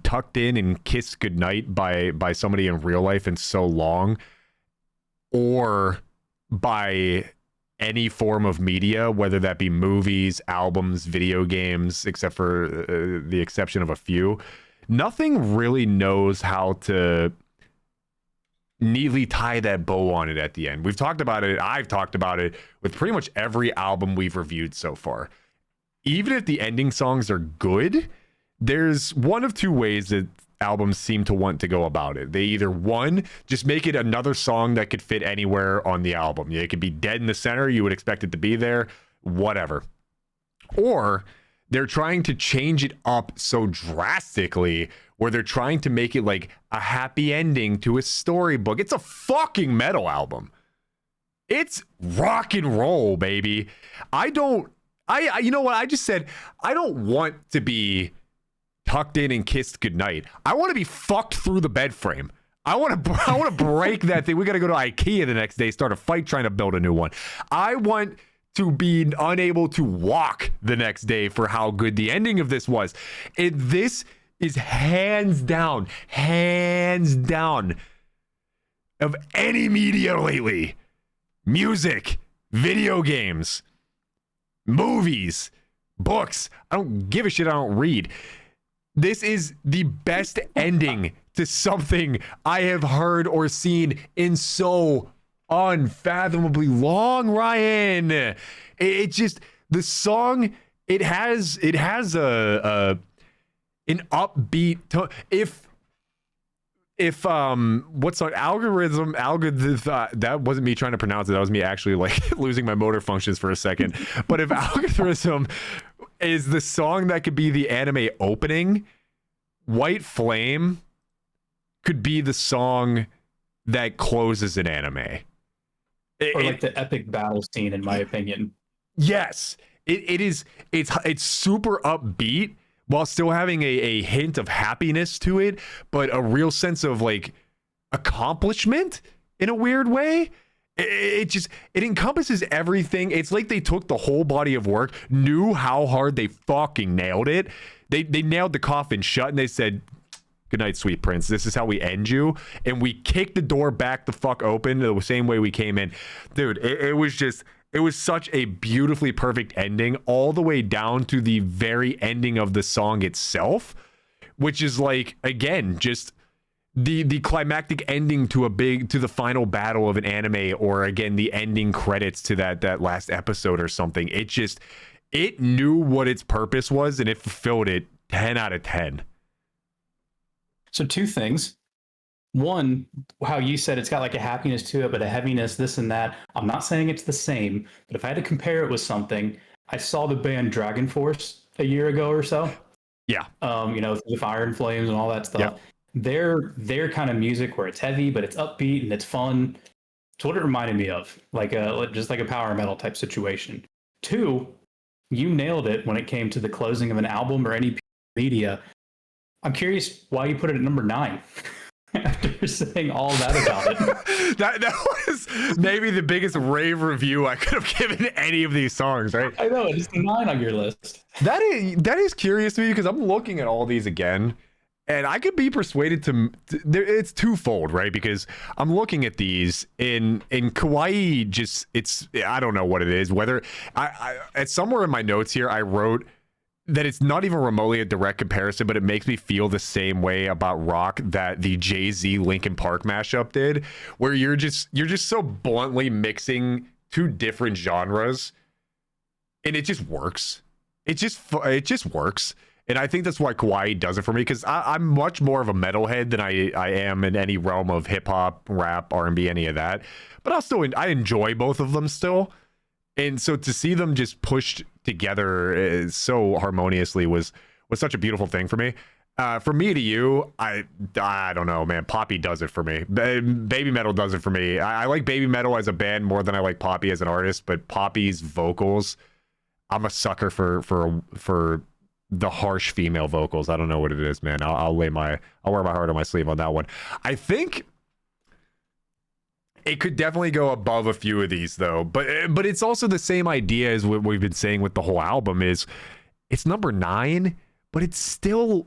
tucked in and kissed goodnight by somebody in real life in so long, or by any form of media, whether that be movies, albums, video games, except for the exception of a few, nothing really knows how to neatly tie that bow on it at the end. We've talked about it. I've talked about it with pretty much every album we've reviewed so far. Even if the ending songs are good, there's one of two ways that albums seem to want to go about it. They either, one, just make it another song that could fit anywhere on the album. It could be dead in the center. You would expect it to be there, whatever. Or they're trying to change it up so drastically where they're trying to make it like a happy ending to a storybook. It's a fucking metal album. It's rock and roll, baby. You know what? I just said, I don't want to be tucked in and kissed goodnight. I want to be fucked through the bed frame. I want to break that thing. We got to go to IKEA the next day, start a fight trying to build a new one. I want to be unable to walk the next day for how good the ending of this was. This is hands down of any media lately. Music, video games, movies, books. I don't give a shit. I don't read. This is the best ending to something I have heard or seen in so unfathomably long, Ryan. It just, the song, it has an upbeat tone. If what's on algorithm, that wasn't me trying to pronounce it, that was me actually like losing my motor functions for a second. But if algorithm is the song that could be the anime opening, White Flame could be the song that closes an anime. Or like the epic battle scene, in my opinion. Yes, it's super upbeat while still having a hint of happiness to it, but a real sense of like accomplishment in a weird way. It encompasses everything. It's like they took the whole body of work, knew how hard they fucking nailed it. They nailed the coffin shut and they said, "Good night, sweet prince. This is how we end you." And we kicked the door back the fuck open the same way we came in. Dude, it was such a beautifully perfect ending, all the way down to the very ending of the song itself, which is like, again, just the climactic ending to the final battle of an anime, or again the ending credits to that last episode or something. It knew what its purpose was and it fulfilled it 10 out of 10. So two things. One, how you said it's got like a happiness to it, but a heaviness, this and that. I'm not saying it's the same, but if I had to compare it with something, I saw the band Dragon Force a year ago or so. Yeah. The Fire and Flames and all that stuff. Yep. Their kind of music where it's heavy, but it's upbeat and it's fun. It's what it reminded me of, just like a power metal type situation. Two, you nailed it when it came to the closing of an album or any media. I'm curious why you put it at number 9. after saying all that about it. That was maybe the biggest rave review I could have given any of these songs, right? I know, it's 9 on your list. That is curious to me because I'm looking at all these again, and I could be persuaded to. It's twofold, right? Because I'm looking at these in Kawaii. Just I don't know what it is. Whether at somewhere in my notes here I wrote that it's not even remotely a direct comparison, but it makes me feel the same way about rock that the Jay-Z Linkin Park mashup did, where you're just so bluntly mixing two different genres, and it just works. It just works. And I think that's why Kawaii does it for me, because I'm much more of a metalhead than I am in any realm of hip hop, rap, R&B, any of that. But I enjoy both of them still. And so to see them just pushed together so harmoniously was such a beautiful thing for me. From me to you, I don't know, man. Poppy does it for me. Babymetal does it for me. I like Babymetal as a band more than I like Poppy as an artist, but Poppy's vocals, I'm a sucker for the harsh female vocals. I don't know what it is, man. I'll wear my heart on my sleeve on that one. I think it could definitely go above a few of these though, but it's also the same idea as what we've been saying with the whole album. Is it's number 9, but it's still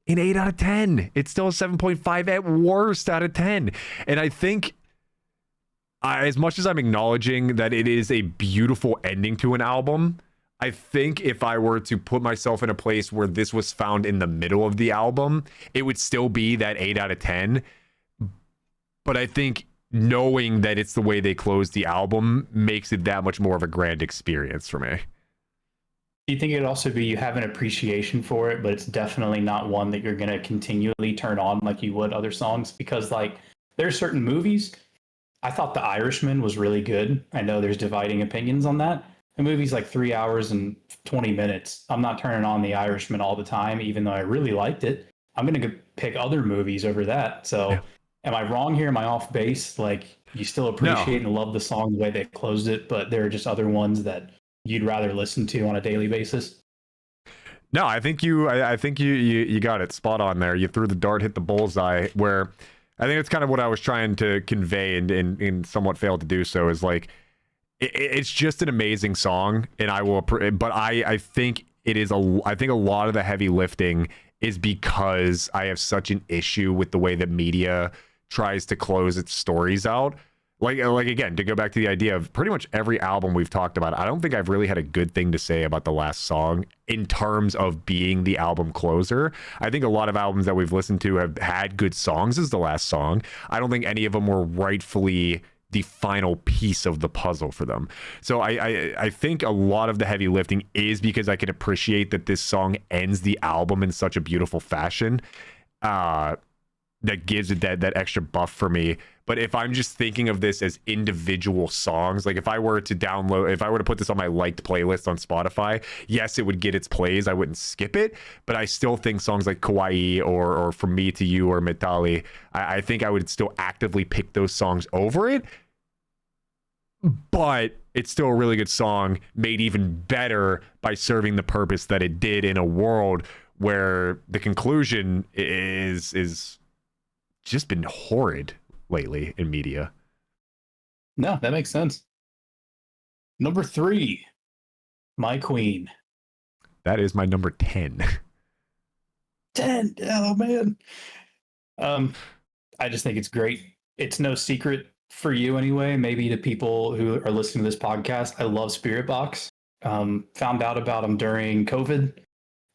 an 8 out of 10. It's still a 7.5 at worst out of 10. And I think as much as I'm acknowledging that it is a beautiful ending to an album, I think if I were to put myself in a place where this was found in the middle of the album, it would still be that 8 out of 10. But I think knowing that it's the way they close the album makes it that much more of a grand experience for me. Do you think it'd also be you have an appreciation for it, but it's definitely not one that you're going to continually turn on like you would other songs? Because like there are certain movies. I thought The Irishman was really good. I know there's dividing opinions on that. The movie's like 3 hours and 20 minutes. I'm not turning on The Irishman all the time, even though I really liked it. I'm going to pick other movies over that. So yeah. Am I wrong here? Am I off base? Like you still appreciate and love the song the way they closed it, but there are just other ones that you'd rather listen to on a daily basis? No, I think you got it spot on there. You threw the dart, hit the bullseye, where I think it's kind of what I was trying to convey and somewhat failed to do so, is like it's just an amazing song, and I think it is I think a lot of the heavy lifting is because I have such an issue with the way that media tries to close its stories out. Like again, to go back to the idea of pretty much every album we've talked about, I don't think I've really had a good thing to say about the last song in terms of being the album closer. I think a lot of albums that we've listened to have had good songs as the last song. I don't think any of them were rightfully the final piece of the puzzle for them. So I think a lot of the heavy lifting is because I can appreciate that this song ends the album in such a beautiful fashion. That gives it that extra buff for me. But if I'm just thinking of this as individual songs, like if I were to put this on my liked playlist on Spotify, yes, it would get its plays. I wouldn't skip it, but I still think songs like Kawaii or From Me to You or Metali, I think I would still actively pick those songs over it. But it's still a really good song, made even better by serving the purpose that it did in a world where the conclusion is just been horrid lately in media. No, that makes sense. Number 3, My Queen. That is my number 10. 10. Oh man. I just think it's great. It's no secret for you anyway, maybe to people who are listening to this podcast. I love Spirit Box. Found out about them during COVID.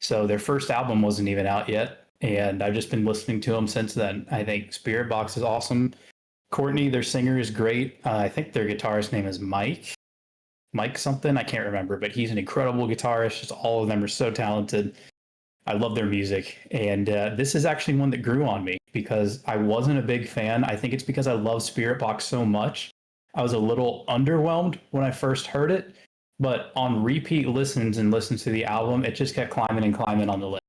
So their first album wasn't even out yet. And I've just been listening to them since then. I think Spirit Box is awesome. Courtney, their singer, is great. I think their guitarist name is Mike something. I can't remember, but he's an incredible guitarist. Just all of them are so talented. I love their music. And this is actually one that grew on me because I wasn't a big fan. I think it's because I love Spirit Box so much. I was a little underwhelmed when I first heard it, but on repeat listens to the album, it just kept climbing and climbing on the list.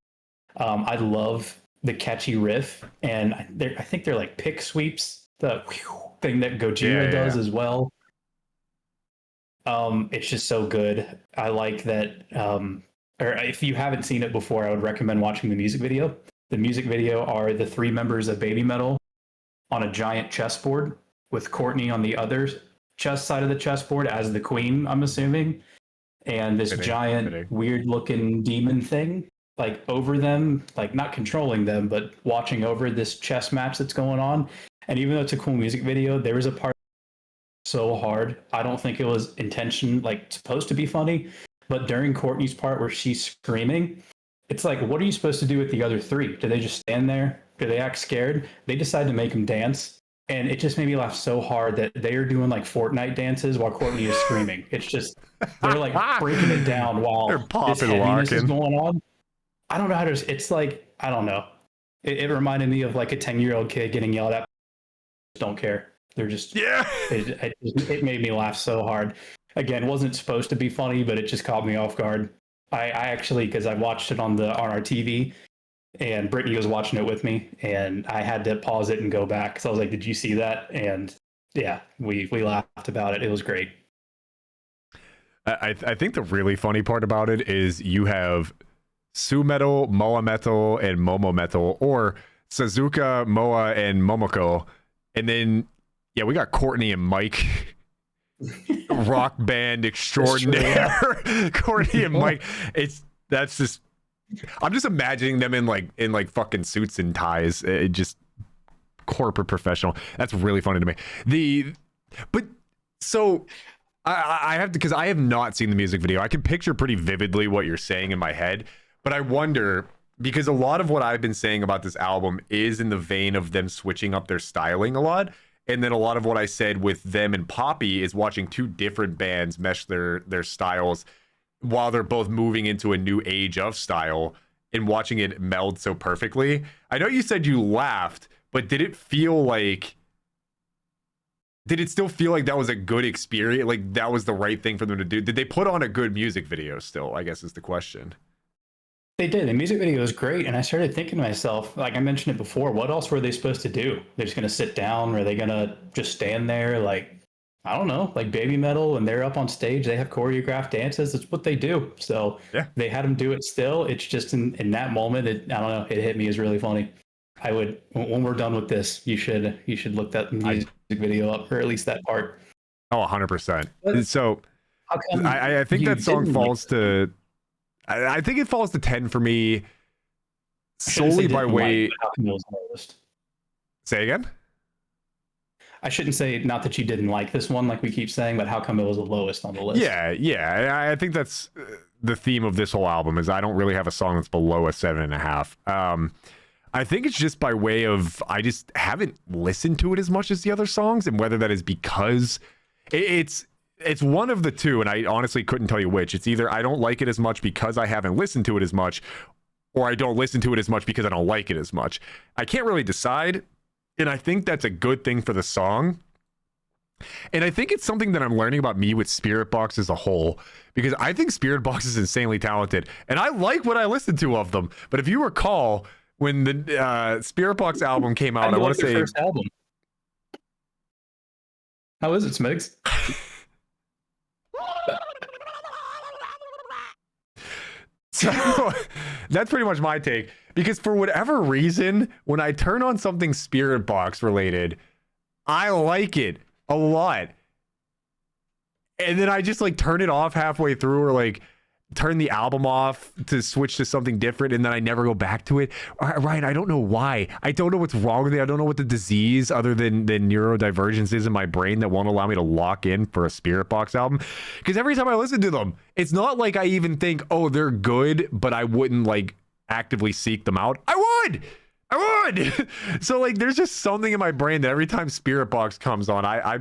I love the catchy riff, and I think they're like pick sweeps, the thing that Gojira does as well. It's just so good. I like that. Or if you haven't seen it before, I would recommend watching the music video. The music video are the 3 members of Babymetal on a giant chessboard with Courtney on the other chess side of the chessboard as the queen, I'm assuming, and this giant weird looking demon thing like over them, like not controlling them, but watching over this chess match that's going on. And even though it's a cool music video, there was a part so hard. I don't think it was like supposed to be funny, but during Courtney's part where she's screaming, it's like, what are you supposed to do with the other three? Do they just stand there? Do they act scared? They decide to make them dance. And it just made me laugh so hard that they are doing like Fortnite dances while Courtney is screaming. It's just, they're like breaking it down while this heaviness is going on. I don't know how to, it's like, I don't know. It reminded me of like a 10-year-old kid getting yelled at. Don't care. They're just, it made me laugh so hard. Again, wasn't supposed to be funny, but it just caught me off guard. I actually, because I watched it on our TV, and Brittany was watching it with me, and I had to pause it and go back because I was like, "Did you see that?" And yeah, we laughed about it. It was great. I think the really funny part about it is you have Su-metal, Moa-metal, and Momo-metal, or Suzuka, Moa, and Momoko, and then we got Courtney and Mike. Rock band extraordinaire. Courtney and Mike. I'm just imagining them in like fucking suits and ties. It just corporate professional. That's really funny to me. I have to, because I have not seen the music video. I can picture pretty vividly what you're saying in my head, but I wonder, because a lot of what I've been saying about this album is in the vein of them switching up their styling a lot. And then a lot of what I said with them and Poppy is watching two different bands mesh their styles while they're both moving into a new age of style and watching it meld so perfectly. I know you said you laughed, but did it still feel like that was a good experience? Like that was the right thing for them to do? Did they put on a good music video still, I guess is the question. They did. The music video was great. And I started thinking to myself, like I mentioned it before, what else were they supposed to do? They're just going to sit down? Or are they going to just stand there? Like, I don't know, like Babymetal, when they're up on stage, they have choreographed dances. That's what they do. So they had them do it still. It's just in that moment, I don't know, it hit me as really funny. I would, when we're done with this, you should look that music video up, or at least that part. Oh, 100%. So I think that song falls to... I think it falls to 10 for me solely by way. Say again? I shouldn't say not that you didn't like this one, like we keep saying, but how come it was the lowest on the list? Yeah. I think that's the theme of this whole album is I don't really have a song that's below a 7.5. I think it's just by way of I just haven't listened to it as much as the other songs, and whether that is because it's one of the two, and I honestly couldn't tell you which. It's either I don't like it as much because I haven't listened to it as much, or I don't listen to it as much because I don't like it as much. I can't really decide, and I think that's a good thing for the song. And I think it's something that I'm learning about me with Spirit Box as a whole, because I think Spirit Box is insanely talented, and I like what I listen to of them. But if you recall, when the Spirit Box album came out, I want to say... first album. How is it, Smigs? So that's pretty much my take, because for whatever reason, when I turn on something Spirit Box related, I like it a lot, and then I just like turn it off halfway through, or like turn the album off to switch to something different, and then I never go back to it. Right, I don't know why. I don't know what's wrong with it. I don't know what the disease other than neurodivergence is in my brain that won't allow me to lock in for a Spirit Box album, because every time I listen to them, it's not like I even think, oh, they're good, but I wouldn't like actively seek them out. I would so like there's just something in my brain that every time Spirit Box comes on, I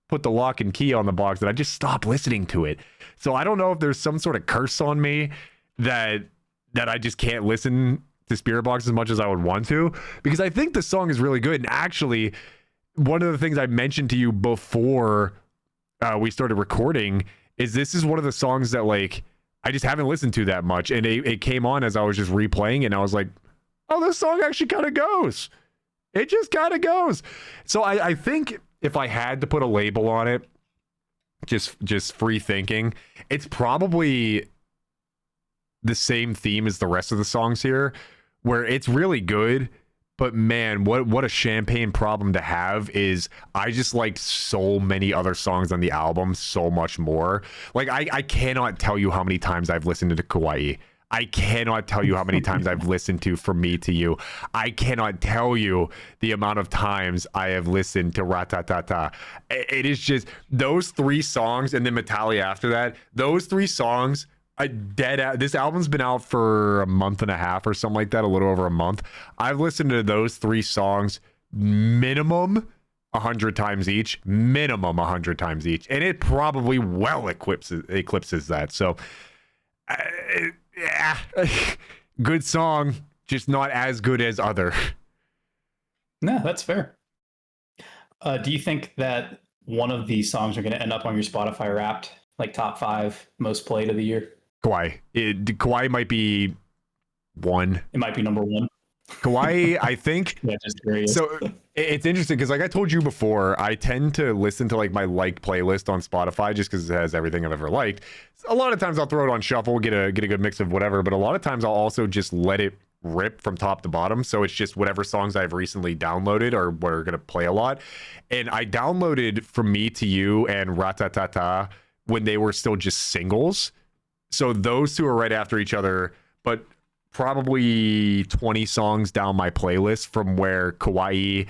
put the lock and key on the box and I just stop listening to it. So I don't know if there's some sort of curse on me that I just can't listen to Spirit Box as much as I would want to, because I think the song is really good. And actually, one of the things I mentioned to you before we started recording is this is one of the songs that like I just haven't listened to that much, and it came on as I was just replaying, and I was like, oh, this song actually kind of goes. It just kind of goes. So I think if I had to put a label on it, just free thinking, it's probably the same theme as the rest of the songs here, where it's really good, But man, what a champagne problem to have is I just liked so many other songs on the album so much more. Like I cannot tell you how many times I've listened to Kawaii. I cannot tell you how many times I've listened to From Me to You. I cannot tell you the amount of times I have listened to Ratatata. It is just those three songs and then Metallia after that. Those three songs, this album's been out for a month and a half or something like that, a little over a month. I've listened to those three songs minimum 100 times each, minimum 100 times each, and it probably well eclipses that. So yeah, good song, just not as good as other. No, that's fair. Do you think that one of these songs are going to end up on your Spotify Wrapped, like top 5 most played of the year? Kawaii might be one. It might be number 1. Kawaii, I think. Yeah, just curious. So it's interesting because, like I told you before, I tend to listen to like my liked playlist on Spotify just because it has everything I've ever liked. A lot of times I'll throw it on shuffle, get a good mix of whatever, but a lot of times I'll also just let it rip from top to bottom. So it's just whatever songs I've recently downloaded or we're gonna play a lot. And I downloaded From Me to You and Ratatata when they were still just singles. So those two are right after each other, but probably 20 songs down my playlist from where Kawaii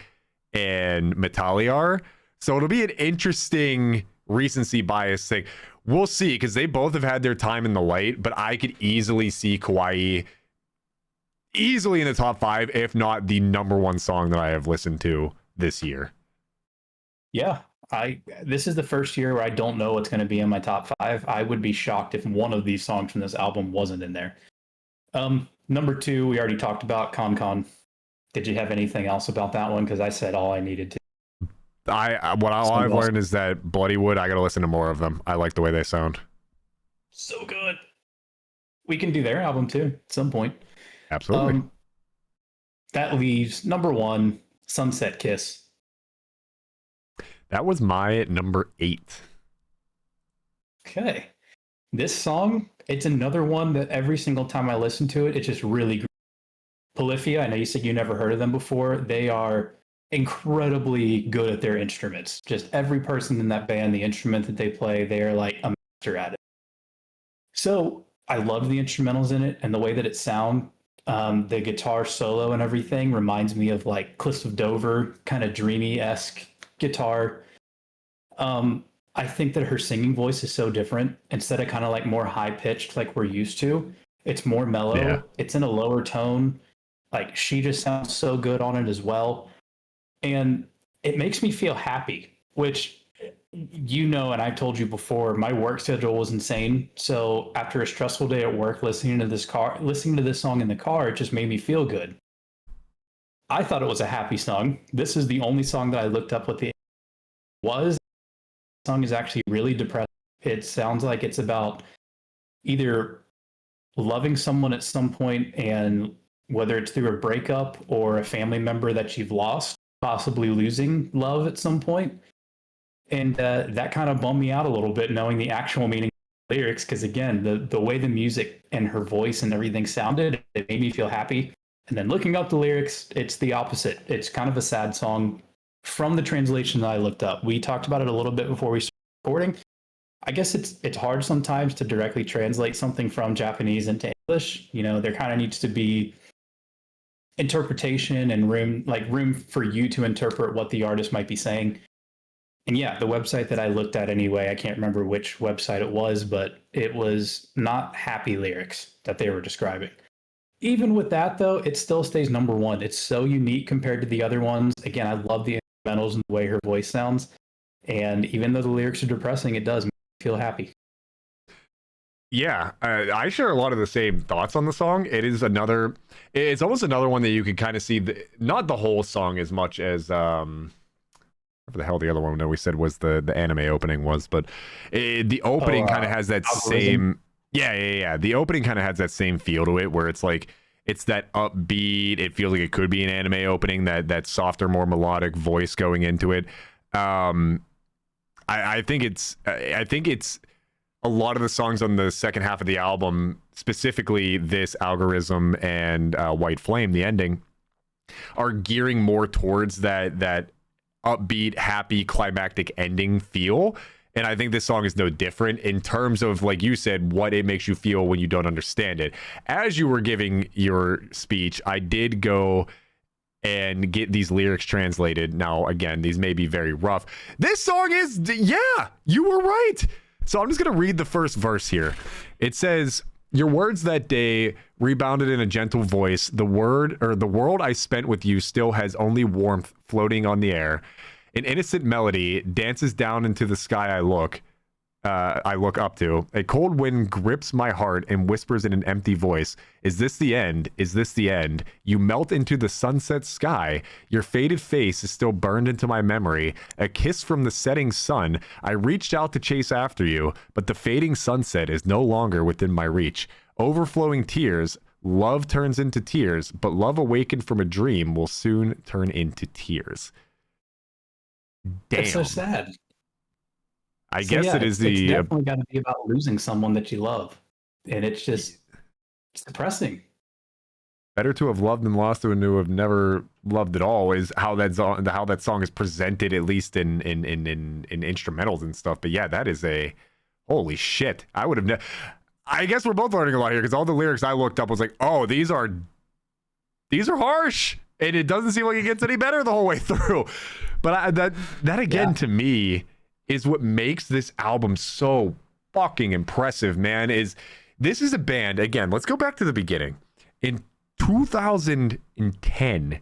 and Metallia are. So it'll be an interesting recency bias thing. We'll see, because they both have had their time in the light, but I could easily see Kawaii easily in the top 5, if not the number 1 song that I have listened to this year. Yeah, this is the first year where I don't know what's going to be in my top 5. I would be shocked if one of these songs from this album wasn't in there. Number 2, we already talked about Con. Did you have anything else about that one? Because I said all I needed to. All I've learned is that Bloodywood, I got to listen to more of them. I like the way they sound. So good. We can do their album too at some point. Absolutely. That leaves number 1, Sunset Kiss. That was my number 8. Okay. This song, it's another one that every single time I listen to it, it's just really great. Polyphia, I know you said you never heard of them before. They are incredibly good at their instruments. Just every person in that band, the instrument that they play, they are like a master at it. So I love the instrumentals in it and the way that it sounds. The guitar solo and everything reminds me of like Cliffs of Dover, kind of dreamy-esque guitar. I think that her singing voice is so different. Instead of kind of like more high pitched like we're used to, it's more mellow. Yeah. It's in a lower tone. Like she just sounds so good on it as well. And it makes me feel happy, which, you know, and I've told you before, my work schedule was insane. So after a stressful day at work, listening to this song in the car, it just made me feel good. I thought it was a happy song. This is the only song that I looked up what the was. The song is actually really depressing. It sounds like it's about either loving someone at some point, and whether it's through a breakup or a family member that you've lost, possibly losing love at some point. And that kind of bummed me out a little bit, knowing the actual meaning of the lyrics, because again, the way the music and her voice and everything sounded, it made me feel happy. And then looking up the lyrics, it's the opposite. It's kind of a sad song from the translation that I looked up. We talked about it a little bit before we started recording. I guess it's hard sometimes to directly translate something from Japanese into English. You know, there kind of needs to be interpretation and room for you to interpret what the artist might be saying. And yeah, the website that I looked at anyway, I can't remember which website it was, but it was not happy lyrics that they were describing. Even with that, though, it still stays number 1. It's so unique compared to the other ones. Again, I love the instrumentals and the way her voice sounds. And even though the lyrics are depressing, it does make me feel happy. Yeah, I share a lot of the same thoughts on the song. It's almost another one that you can kind of see, not the whole song as much as, what the hell the other one that we said was the anime opening was, but the opening kind of has that same, yeah. The opening kind of has that same feel to it, where it's like, it's that upbeat, it feels like it could be an anime opening, that softer, more melodic voice going into it. I think it's a lot of the songs on the second half of the album, specifically this Algorithm and White Flame, the ending, are gearing more towards that upbeat, happy, climactic ending feel. And I think this song is no different in terms of, like you said, what it makes you feel when you don't understand it. As you were giving your speech, I did go and get these lyrics translated. Now, again, these may be very rough. This song is, yeah, you were right. So I'm just going to read the first verse here. It says, your words that day rebounded in a gentle voice. The world I spent with you still has only warmth floating on the air. An innocent melody dances down into the sky I look up to. A cold wind grips my heart and whispers in an empty voice, is this the end? Is this the end? You melt into the sunset sky. Your faded face is still burned into my memory. A kiss from the setting sun. I reached out to chase after you, but the fading sunset is no longer within my reach. Overflowing tears. Love turns into tears, but love awakened from a dream will soon turn into tears. Damn. That's so sad. I guess it is it's definitely got to be about losing someone that you love, and it's depressing. Better to have loved and lost than to have never loved at all is how that song is presented, at least in instrumentals and stuff. But yeah, that is a holy shit. I would have. I guess we're both learning a lot here because all the lyrics I looked up was like, oh, these are harsh, and it doesn't seem like it gets any better the whole way through. But that again to me is what makes this album so fucking impressive, man. This is a band, again, let's go back to the beginning. In 2010,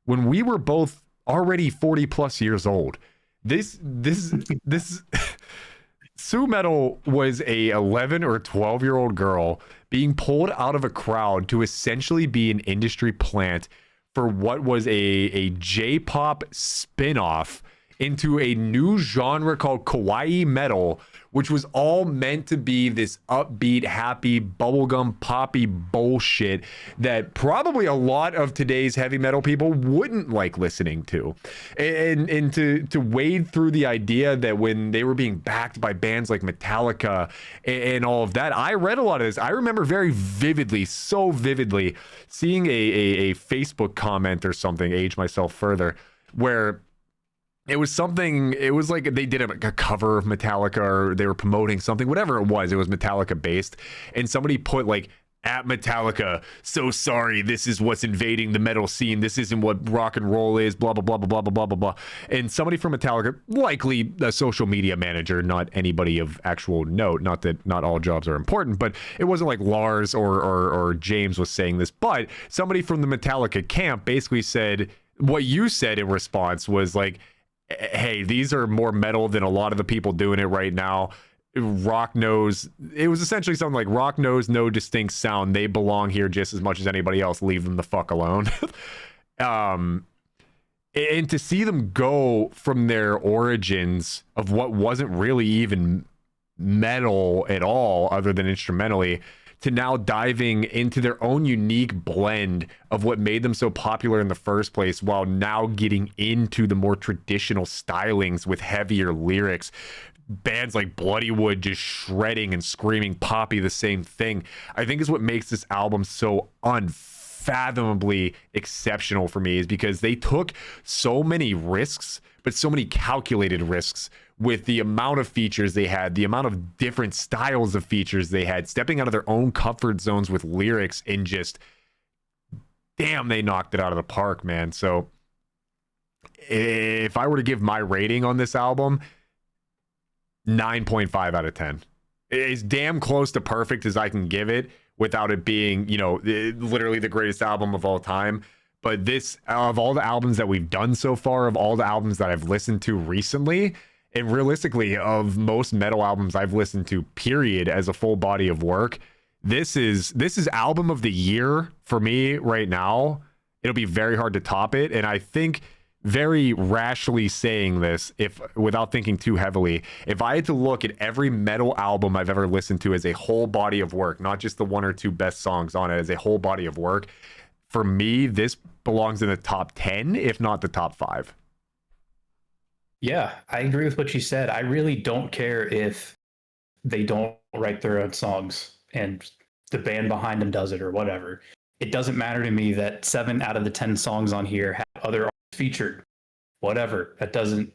when we were both already 40 plus years old, this Sue Metal was a 11 or 12-year-old girl being pulled out of a crowd to essentially be an industry plant for what was a J-pop spin-off into a new genre called kawaii metal, which was all meant to be this upbeat, happy, bubblegum, poppy bullshit that probably a lot of today's heavy metal people wouldn't like listening to. And to wade through the idea that when they were being backed by bands like Metallica and all of that, I read a lot of this. I remember very vividly, so vividly, seeing a Facebook comment or something, age myself further, where it was like they did a cover of Metallica, or they were promoting something, whatever it was Metallica based. And somebody put like, at Metallica, so sorry, this is what's invading the metal scene. This isn't what rock and roll is, blah, blah, blah, blah, blah, blah, blah, blah. And somebody from Metallica, likely a social media manager, not anybody of actual note, not that not all jobs are important, but it wasn't like Lars or James was saying this, but somebody from the Metallica camp basically said, what you said in response was like, hey, these are more metal than a lot of the people doing it right now. Rock knows, it was essentially something like, rock knows no distinct sound. They belong here just as much as anybody else. Leave them the fuck alone. And to see them go from their origins of what wasn't really even metal at all, other than instrumentally, to now diving into their own unique blend of what made them so popular in the first place, while now getting into the more traditional stylings with heavier lyrics. Bands like Bloodywood just shredding and screaming poppy the same thing, I think is what makes this album so unfathomably exceptional for me, is because they took so many risks, but so many calculated risks, with the amount of features they had, the amount of different styles of features they had, stepping out of their own comfort zones with lyrics, and just, damn, they knocked it out of the park, man. So if I were to give my rating on this album, 9.5 out of 10. It's damn close to perfect as I can give it without it being, literally the greatest album of all time. But this, of all the albums that we've done so far, of all the albums that I've listened to recently, and realistically of most metal albums I've listened to, period, as a full body of work, this is album of the year for me right now. It'll be very hard to top it. And I think, very rashly saying this, if without thinking too heavily, if I had to look at every metal album I've ever listened to as a whole body of work, not just the one or two best songs on it, as a whole body of work, for me, this belongs in the top 10, if not the top 5. Yeah, I agree with what you said. I really don't care if they don't write their own songs and the band behind them does it or whatever. it doesn't matter to me that 7 out of the 10 songs on here have other artists featured. Whatever. That doesn't.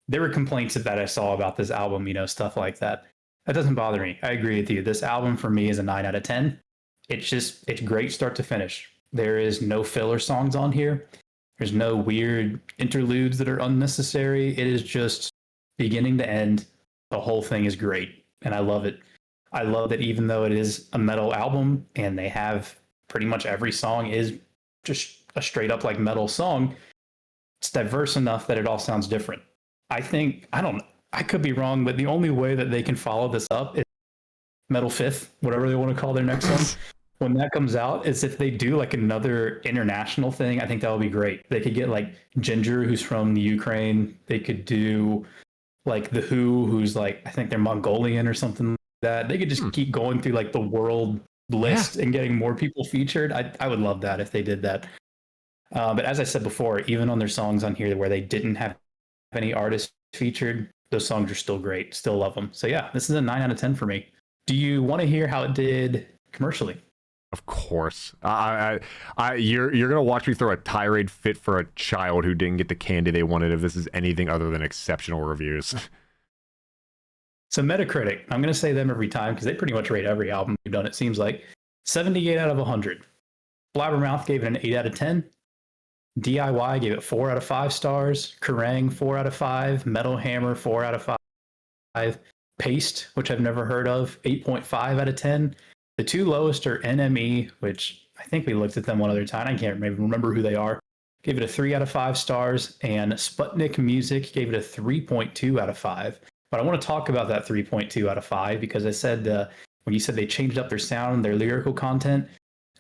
There were complaints that I saw about this album, stuff like that. That doesn't bother me. I agree with you. This album for me is a 9 out of 10. It's great start to finish. There is no filler songs on here. There's no weird interludes that are unnecessary. It is just beginning to end. The whole thing is great, and I love it. I love that even though it is a metal album and they have pretty much every song is just a straight up like metal song, it's diverse enough that it all sounds different. I could be wrong, but the only way that they can follow this up is Metal Fifth, whatever they want to call their next one. When that comes out, is if they do like another international thing. I think that would be great. They could get like Ginger, who's from the Ukraine. They could do like the Who, who's like, I think they're Mongolian or something like that. They could just keep going through like the world list and getting more people featured. I would love that if they did that. But as I said before, even on their songs on here where they didn't have any artists featured, those songs are still great. Still love them. So yeah, this is a 9 out of 10 for me. Do you want to hear how it did commercially? Of course. You're gonna watch me throw a tirade fit for a child who didn't get the candy they wanted if this is anything other than exceptional reviews. So Metacritic, I'm gonna say them every time because they pretty much rate every album we've done. It seems like 78 out of 100. Blabbermouth gave it an 8 out of 10. DIY gave it 4 out of 5 stars. Kerrang 4 out of 5. Metal Hammer 4 out of 5. Paste, which I've never heard of, 8.5 out of 10. The two lowest are NME, which I think we looked at them one other time. I can't even remember who they are. Gave it a 3 out of 5 stars. And Sputnik Music gave it a 3.2 out of 5. But I want to talk about that 3.2 out of 5 because I said when you said they changed up their sound, their lyrical content,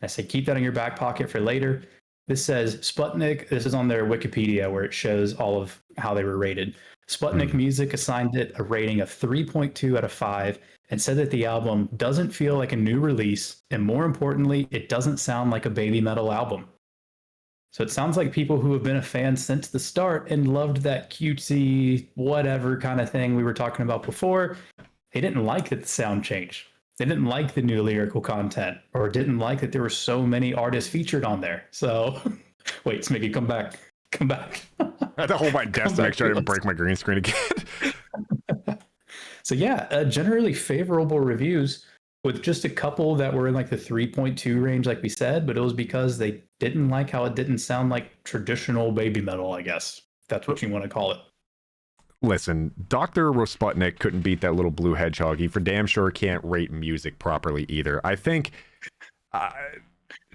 I said keep that in your back pocket for later. This says Sputnik. This is on their Wikipedia where it shows all of how they were rated. Sputnik Music assigned it a rating of 3.2 out of 5 and said that the album doesn't feel like a new release, and more importantly, it doesn't sound like a Babymetal album. So it sounds like people who have been a fan since the start and loved that cutesy whatever kind of thing we were talking about before, they didn't like that the sound changed. They didn't like the new lyrical content, or didn't like that there were so many artists featured on there. So, wait, Smiggy, come back. I had to hold my desk to make sure I didn't break my green screen again. So yeah, generally favorable reviews with just a couple that were in like the 3.2 range, like we said, but it was because they didn't like how it didn't sound like traditional Babymetal, I guess. If that's what you want to call it. Listen, Dr. Rosputnik couldn't beat that little blue hedgehog. He for damn sure can't rate music properly either. I think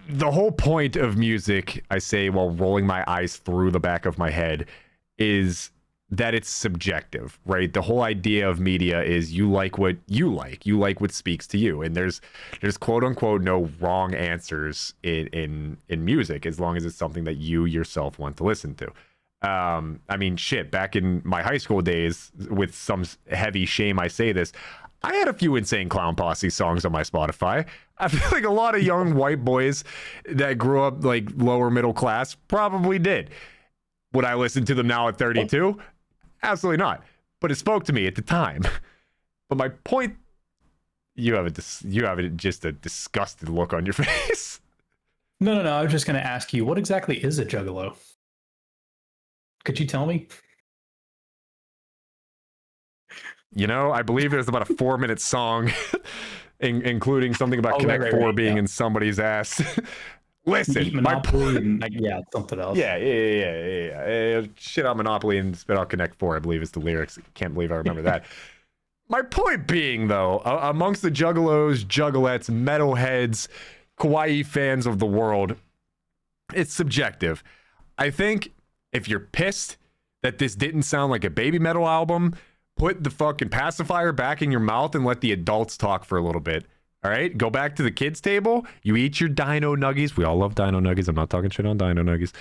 the whole point of music, I say while rolling my eyes through the back of my head, is that it's subjective, right? The whole idea of media is you like what you like what speaks to you, and there's quote unquote no wrong answers in music as long as it's something that you yourself want to listen to. I mean, shit, back in my high school days, with some heavy shame I say this, I had a few Insane Clown Posse songs on my Spotify. I feel like a lot of young white boys that grew up like lower middle class probably did. Would I listen to them now at 32? Absolutely not. But it spoke to me at the time. But my point, you have just a disgusted look on your face. No. I was just going to ask you, what exactly is a juggalo? Could you tell me? You know, I believe there's about a 4-minute song, including something about Connect 4 being in somebody's ass. Listen, Monopoly something else. Yeah. Shit on Monopoly and spit out Connect 4, I believe is the lyrics. Can't believe I remember that. My point being, though, amongst the juggalos, juggalettes, metalheads, kawaii fans of the world, it's subjective. I think if you're pissed that this didn't sound like a Babymetal album, put the fucking pacifier back in your mouth and let the adults talk for a little bit. All right, go back to the kids' table. You eat your dino nuggies. We all love dino nuggies. I'm not talking shit on dino nuggies.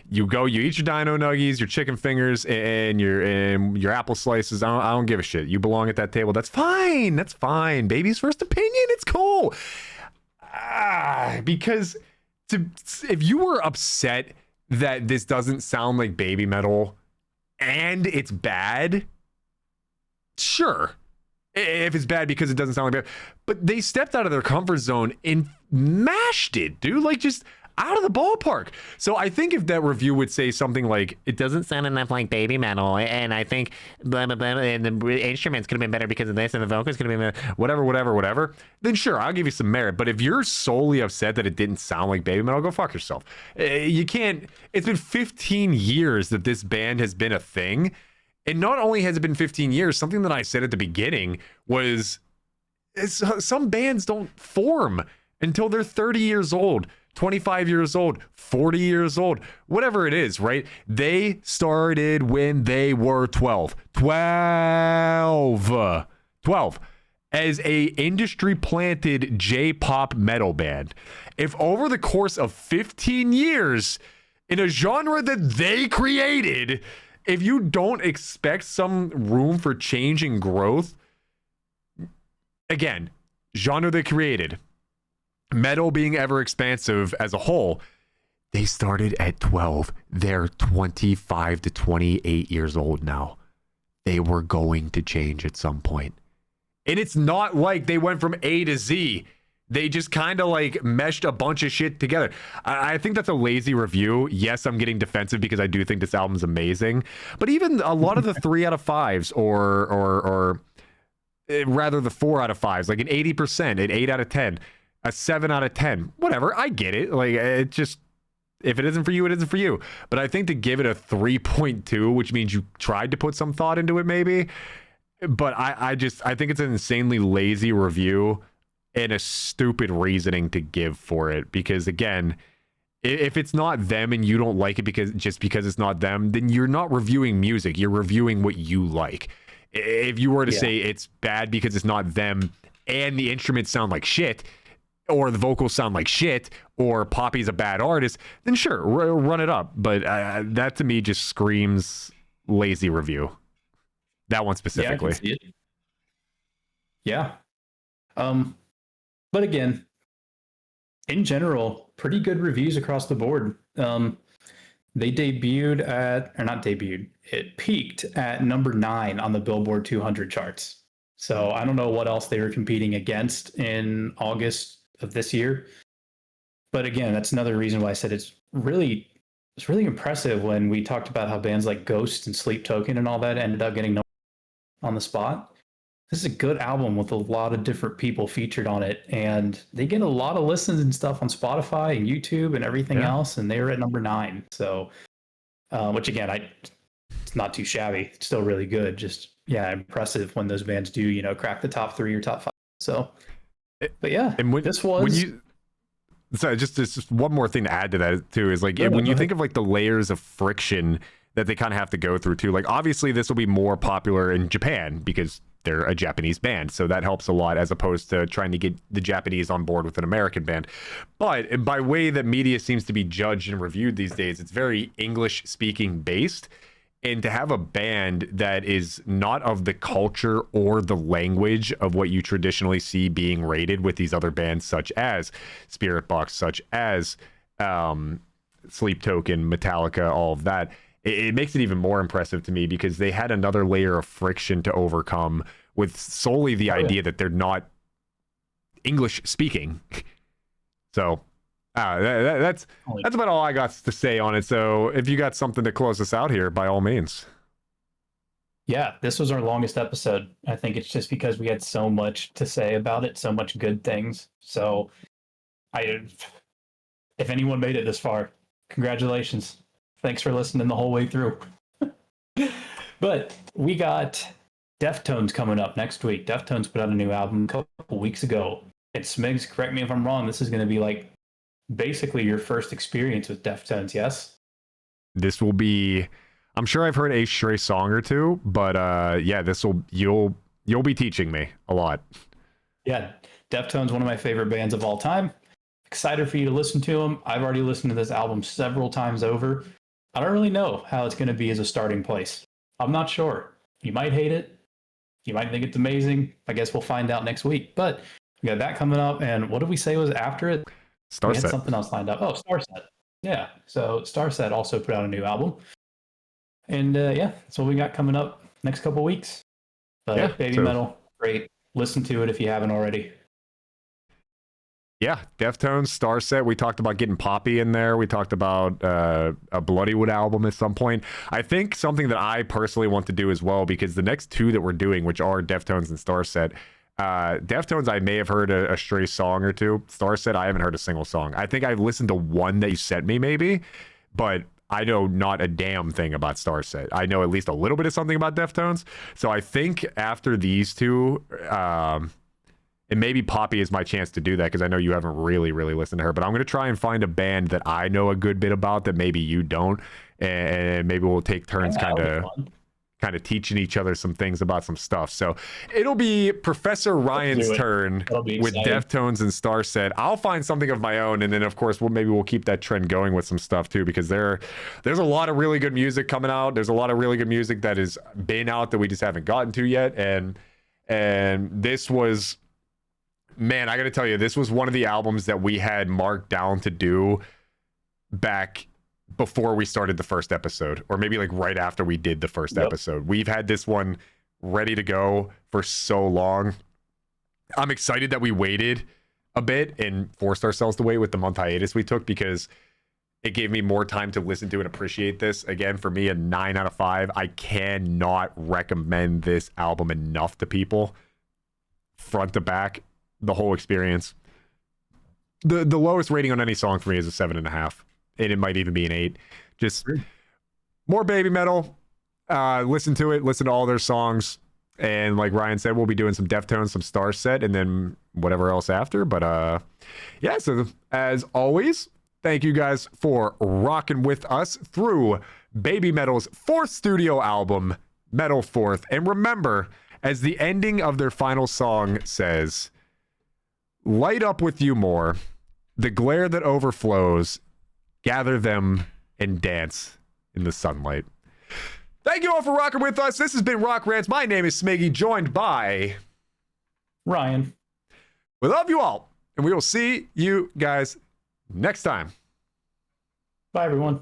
You eat your dino nuggies, your chicken fingers, and your apple slices. I don't give a shit. You belong at that table. That's fine. That's fine. Baby's first opinion. It's cool. Because if you were upset that this doesn't sound like Babymetal and it's bad, sure. if it's bad because it doesn't sound like bad. But they stepped out of their comfort zone and mashed it, dude. Like, just out of the ballpark. So I think if that review would say something like, it doesn't sound enough like Babymetal, and I think blah blah blah, and the instruments could have been better because of this, and the vocals could have been better, whatever, then sure, I'll give you some merit. But if you're solely upset that it didn't sound like Babymetal, go fuck yourself. You can't. It's been 15 years that this band has been a thing. And not only has it been 15 years, something that I said at the beginning was some bands don't form until they're 30 years old, 25 years old, 40 years old, whatever it is, right? They started when they were 12 as a industry planted J-pop metal band. If over the course of 15 years in a genre that they created, if you don't expect some room for change and growth, again, genre they created, metal being ever expansive as a whole, they started at 12. They're 25 to 28 years old now. They were going to change at some point. And it's not like they went from A to Z. They just kind of like meshed a bunch of shit together. I think that's a lazy review. Yes, I'm getting defensive because I do think this album's amazing. But even a lot of the 3 out of 5s or rather the 4 out of 5s, like an 80%, an 8 out of 10, a 7 out of 10, whatever. I get it. Like, it just, if it isn't for you, it isn't for you. But I think to give it a 3.2, which means you tried to put some thought into it, maybe. But I think it's an insanely lazy review and a stupid reasoning to give for it. Because again, if it's not them and you don't like it because it's not them, then you're not reviewing music. You're reviewing what you like. If you were to say it's bad because it's not them and the instruments sound like shit, or the vocals sound like shit, or Poppy's a bad artist, then sure, run it up. But that to me just screams lazy review. That one specifically. Yeah, I can see it. Yeah. But again, in general, pretty good reviews across the board. They debuted at, or not debuted, it peaked at number 9 on the Billboard 200 charts. So I don't know what else they were competing against in August of this year. But again, that's another reason why I said it's really impressive when we talked about how bands like Ghost and Sleep Token and all that ended up getting on the spot. This is a good album with a lot of different people featured on it, and they get a lot of listens and stuff on Spotify and YouTube and everything else, and they were at number 9. So, which again, it's not too shabby. It's still really good. Just impressive when those bands do, crack the top 3 or top 5. So, but yeah, and just one more thing to add to that too is like when you think of like the layers of friction that they kind of have to go through too. Like obviously this will be more popular in Japan because they're a Japanese band, so that helps a lot as opposed to trying to get the Japanese on board with an American band. But by way that media seems to be judged and reviewed these days, it's very English speaking based. And to have a band that is not of the culture or the language of what you traditionally see being rated with these other bands such as Spirit Box, such as Sleep Token, Metallica, all of that, it makes it even more impressive to me because they had another layer of friction to overcome with solely the idea that they're not English speaking. So that's about all I got to say on it. So if you got something to close us out here, by all means. Yeah, this was our longest episode. I think it's just because we had so much to say about it, so much good things. So if anyone made it this far, congratulations. Thanks for listening the whole way through. But we got Deftones coming up next week. Deftones put out a new album a couple weeks ago. And Smigs, correct me if I'm wrong, this is going to be like basically your first experience with Deftones, yes? This will be, I'm sure I've heard a stray song or two, but you'll be teaching me a lot. Yeah, Deftones, one of my favorite bands of all time. Excited for you to listen to them. I've already listened to this album several times over. I don't really know how it's going to be as a starting place. I'm not sure. You might hate it. You might think it's amazing. I guess we'll find out next week. But we got that coming up. And what did we say was after it? We had something else lined up. Oh, Starset. Yeah. So Starset also put out a new album. And that's what we got coming up next couple weeks. But Babymetal, great. Listen to it if you haven't already. Yeah, Deftones, Starset. We talked about getting Poppy in there. We talked about a Bloodywood album at some point. I think something that I personally want to do as well, because the next two that we're doing, which are Deftones and Starset, Deftones, I may have heard a stray song or two. Starset, I haven't heard a single song. I think I've listened to one that you sent me, maybe, but I know not a damn thing about Starset. I know at least a little bit of something about Deftones. So I think after these two, and maybe Poppy is my chance to do that, because I know you haven't really listened to her, but I'm going to try and find a band that I know a good bit about that maybe you don't, and maybe we'll take turns kind of teaching each other some things about some stuff. So it'll be Professor Ryan's turn with Deftones and Starset. I'll find something of my own, and then of course we'll keep that trend going with some stuff too, because there's a lot of really good music coming out. There's a lot of really good music that has been out that we just haven't gotten to yet, and this was, man, I gotta tell you, this was one of the albums that we had marked down to do back before we started the first episode, or maybe like right after we did the first episode. We've had this one ready to go for so long. I'm excited that we waited a bit and forced ourselves to wait with the month hiatus we took, because it gave me more time to listen to and appreciate this. Again, for me, a 9 out of 5. I cannot recommend this album enough to people, front to back. The whole experience. The lowest rating on any song for me is a 7.5, and it might even be an 8. Just more Babymetal. Listen to it. Listen to all their songs, and like Ryan said, we'll be doing some Deftones, some Starset, and then whatever else after. But yeah. So as always, thank you guys for rocking with us through Babymetal's 4th studio album, Metal Fourth. And remember, as the ending of their final song says, light up with you more, the glare that overflows, gather them and dance in the sunlight. Thank you all for rocking with us. This has been Rock Rants. My name is Smiggy, joined by Ryan. We love you all, and we will see you guys next time. Bye, everyone.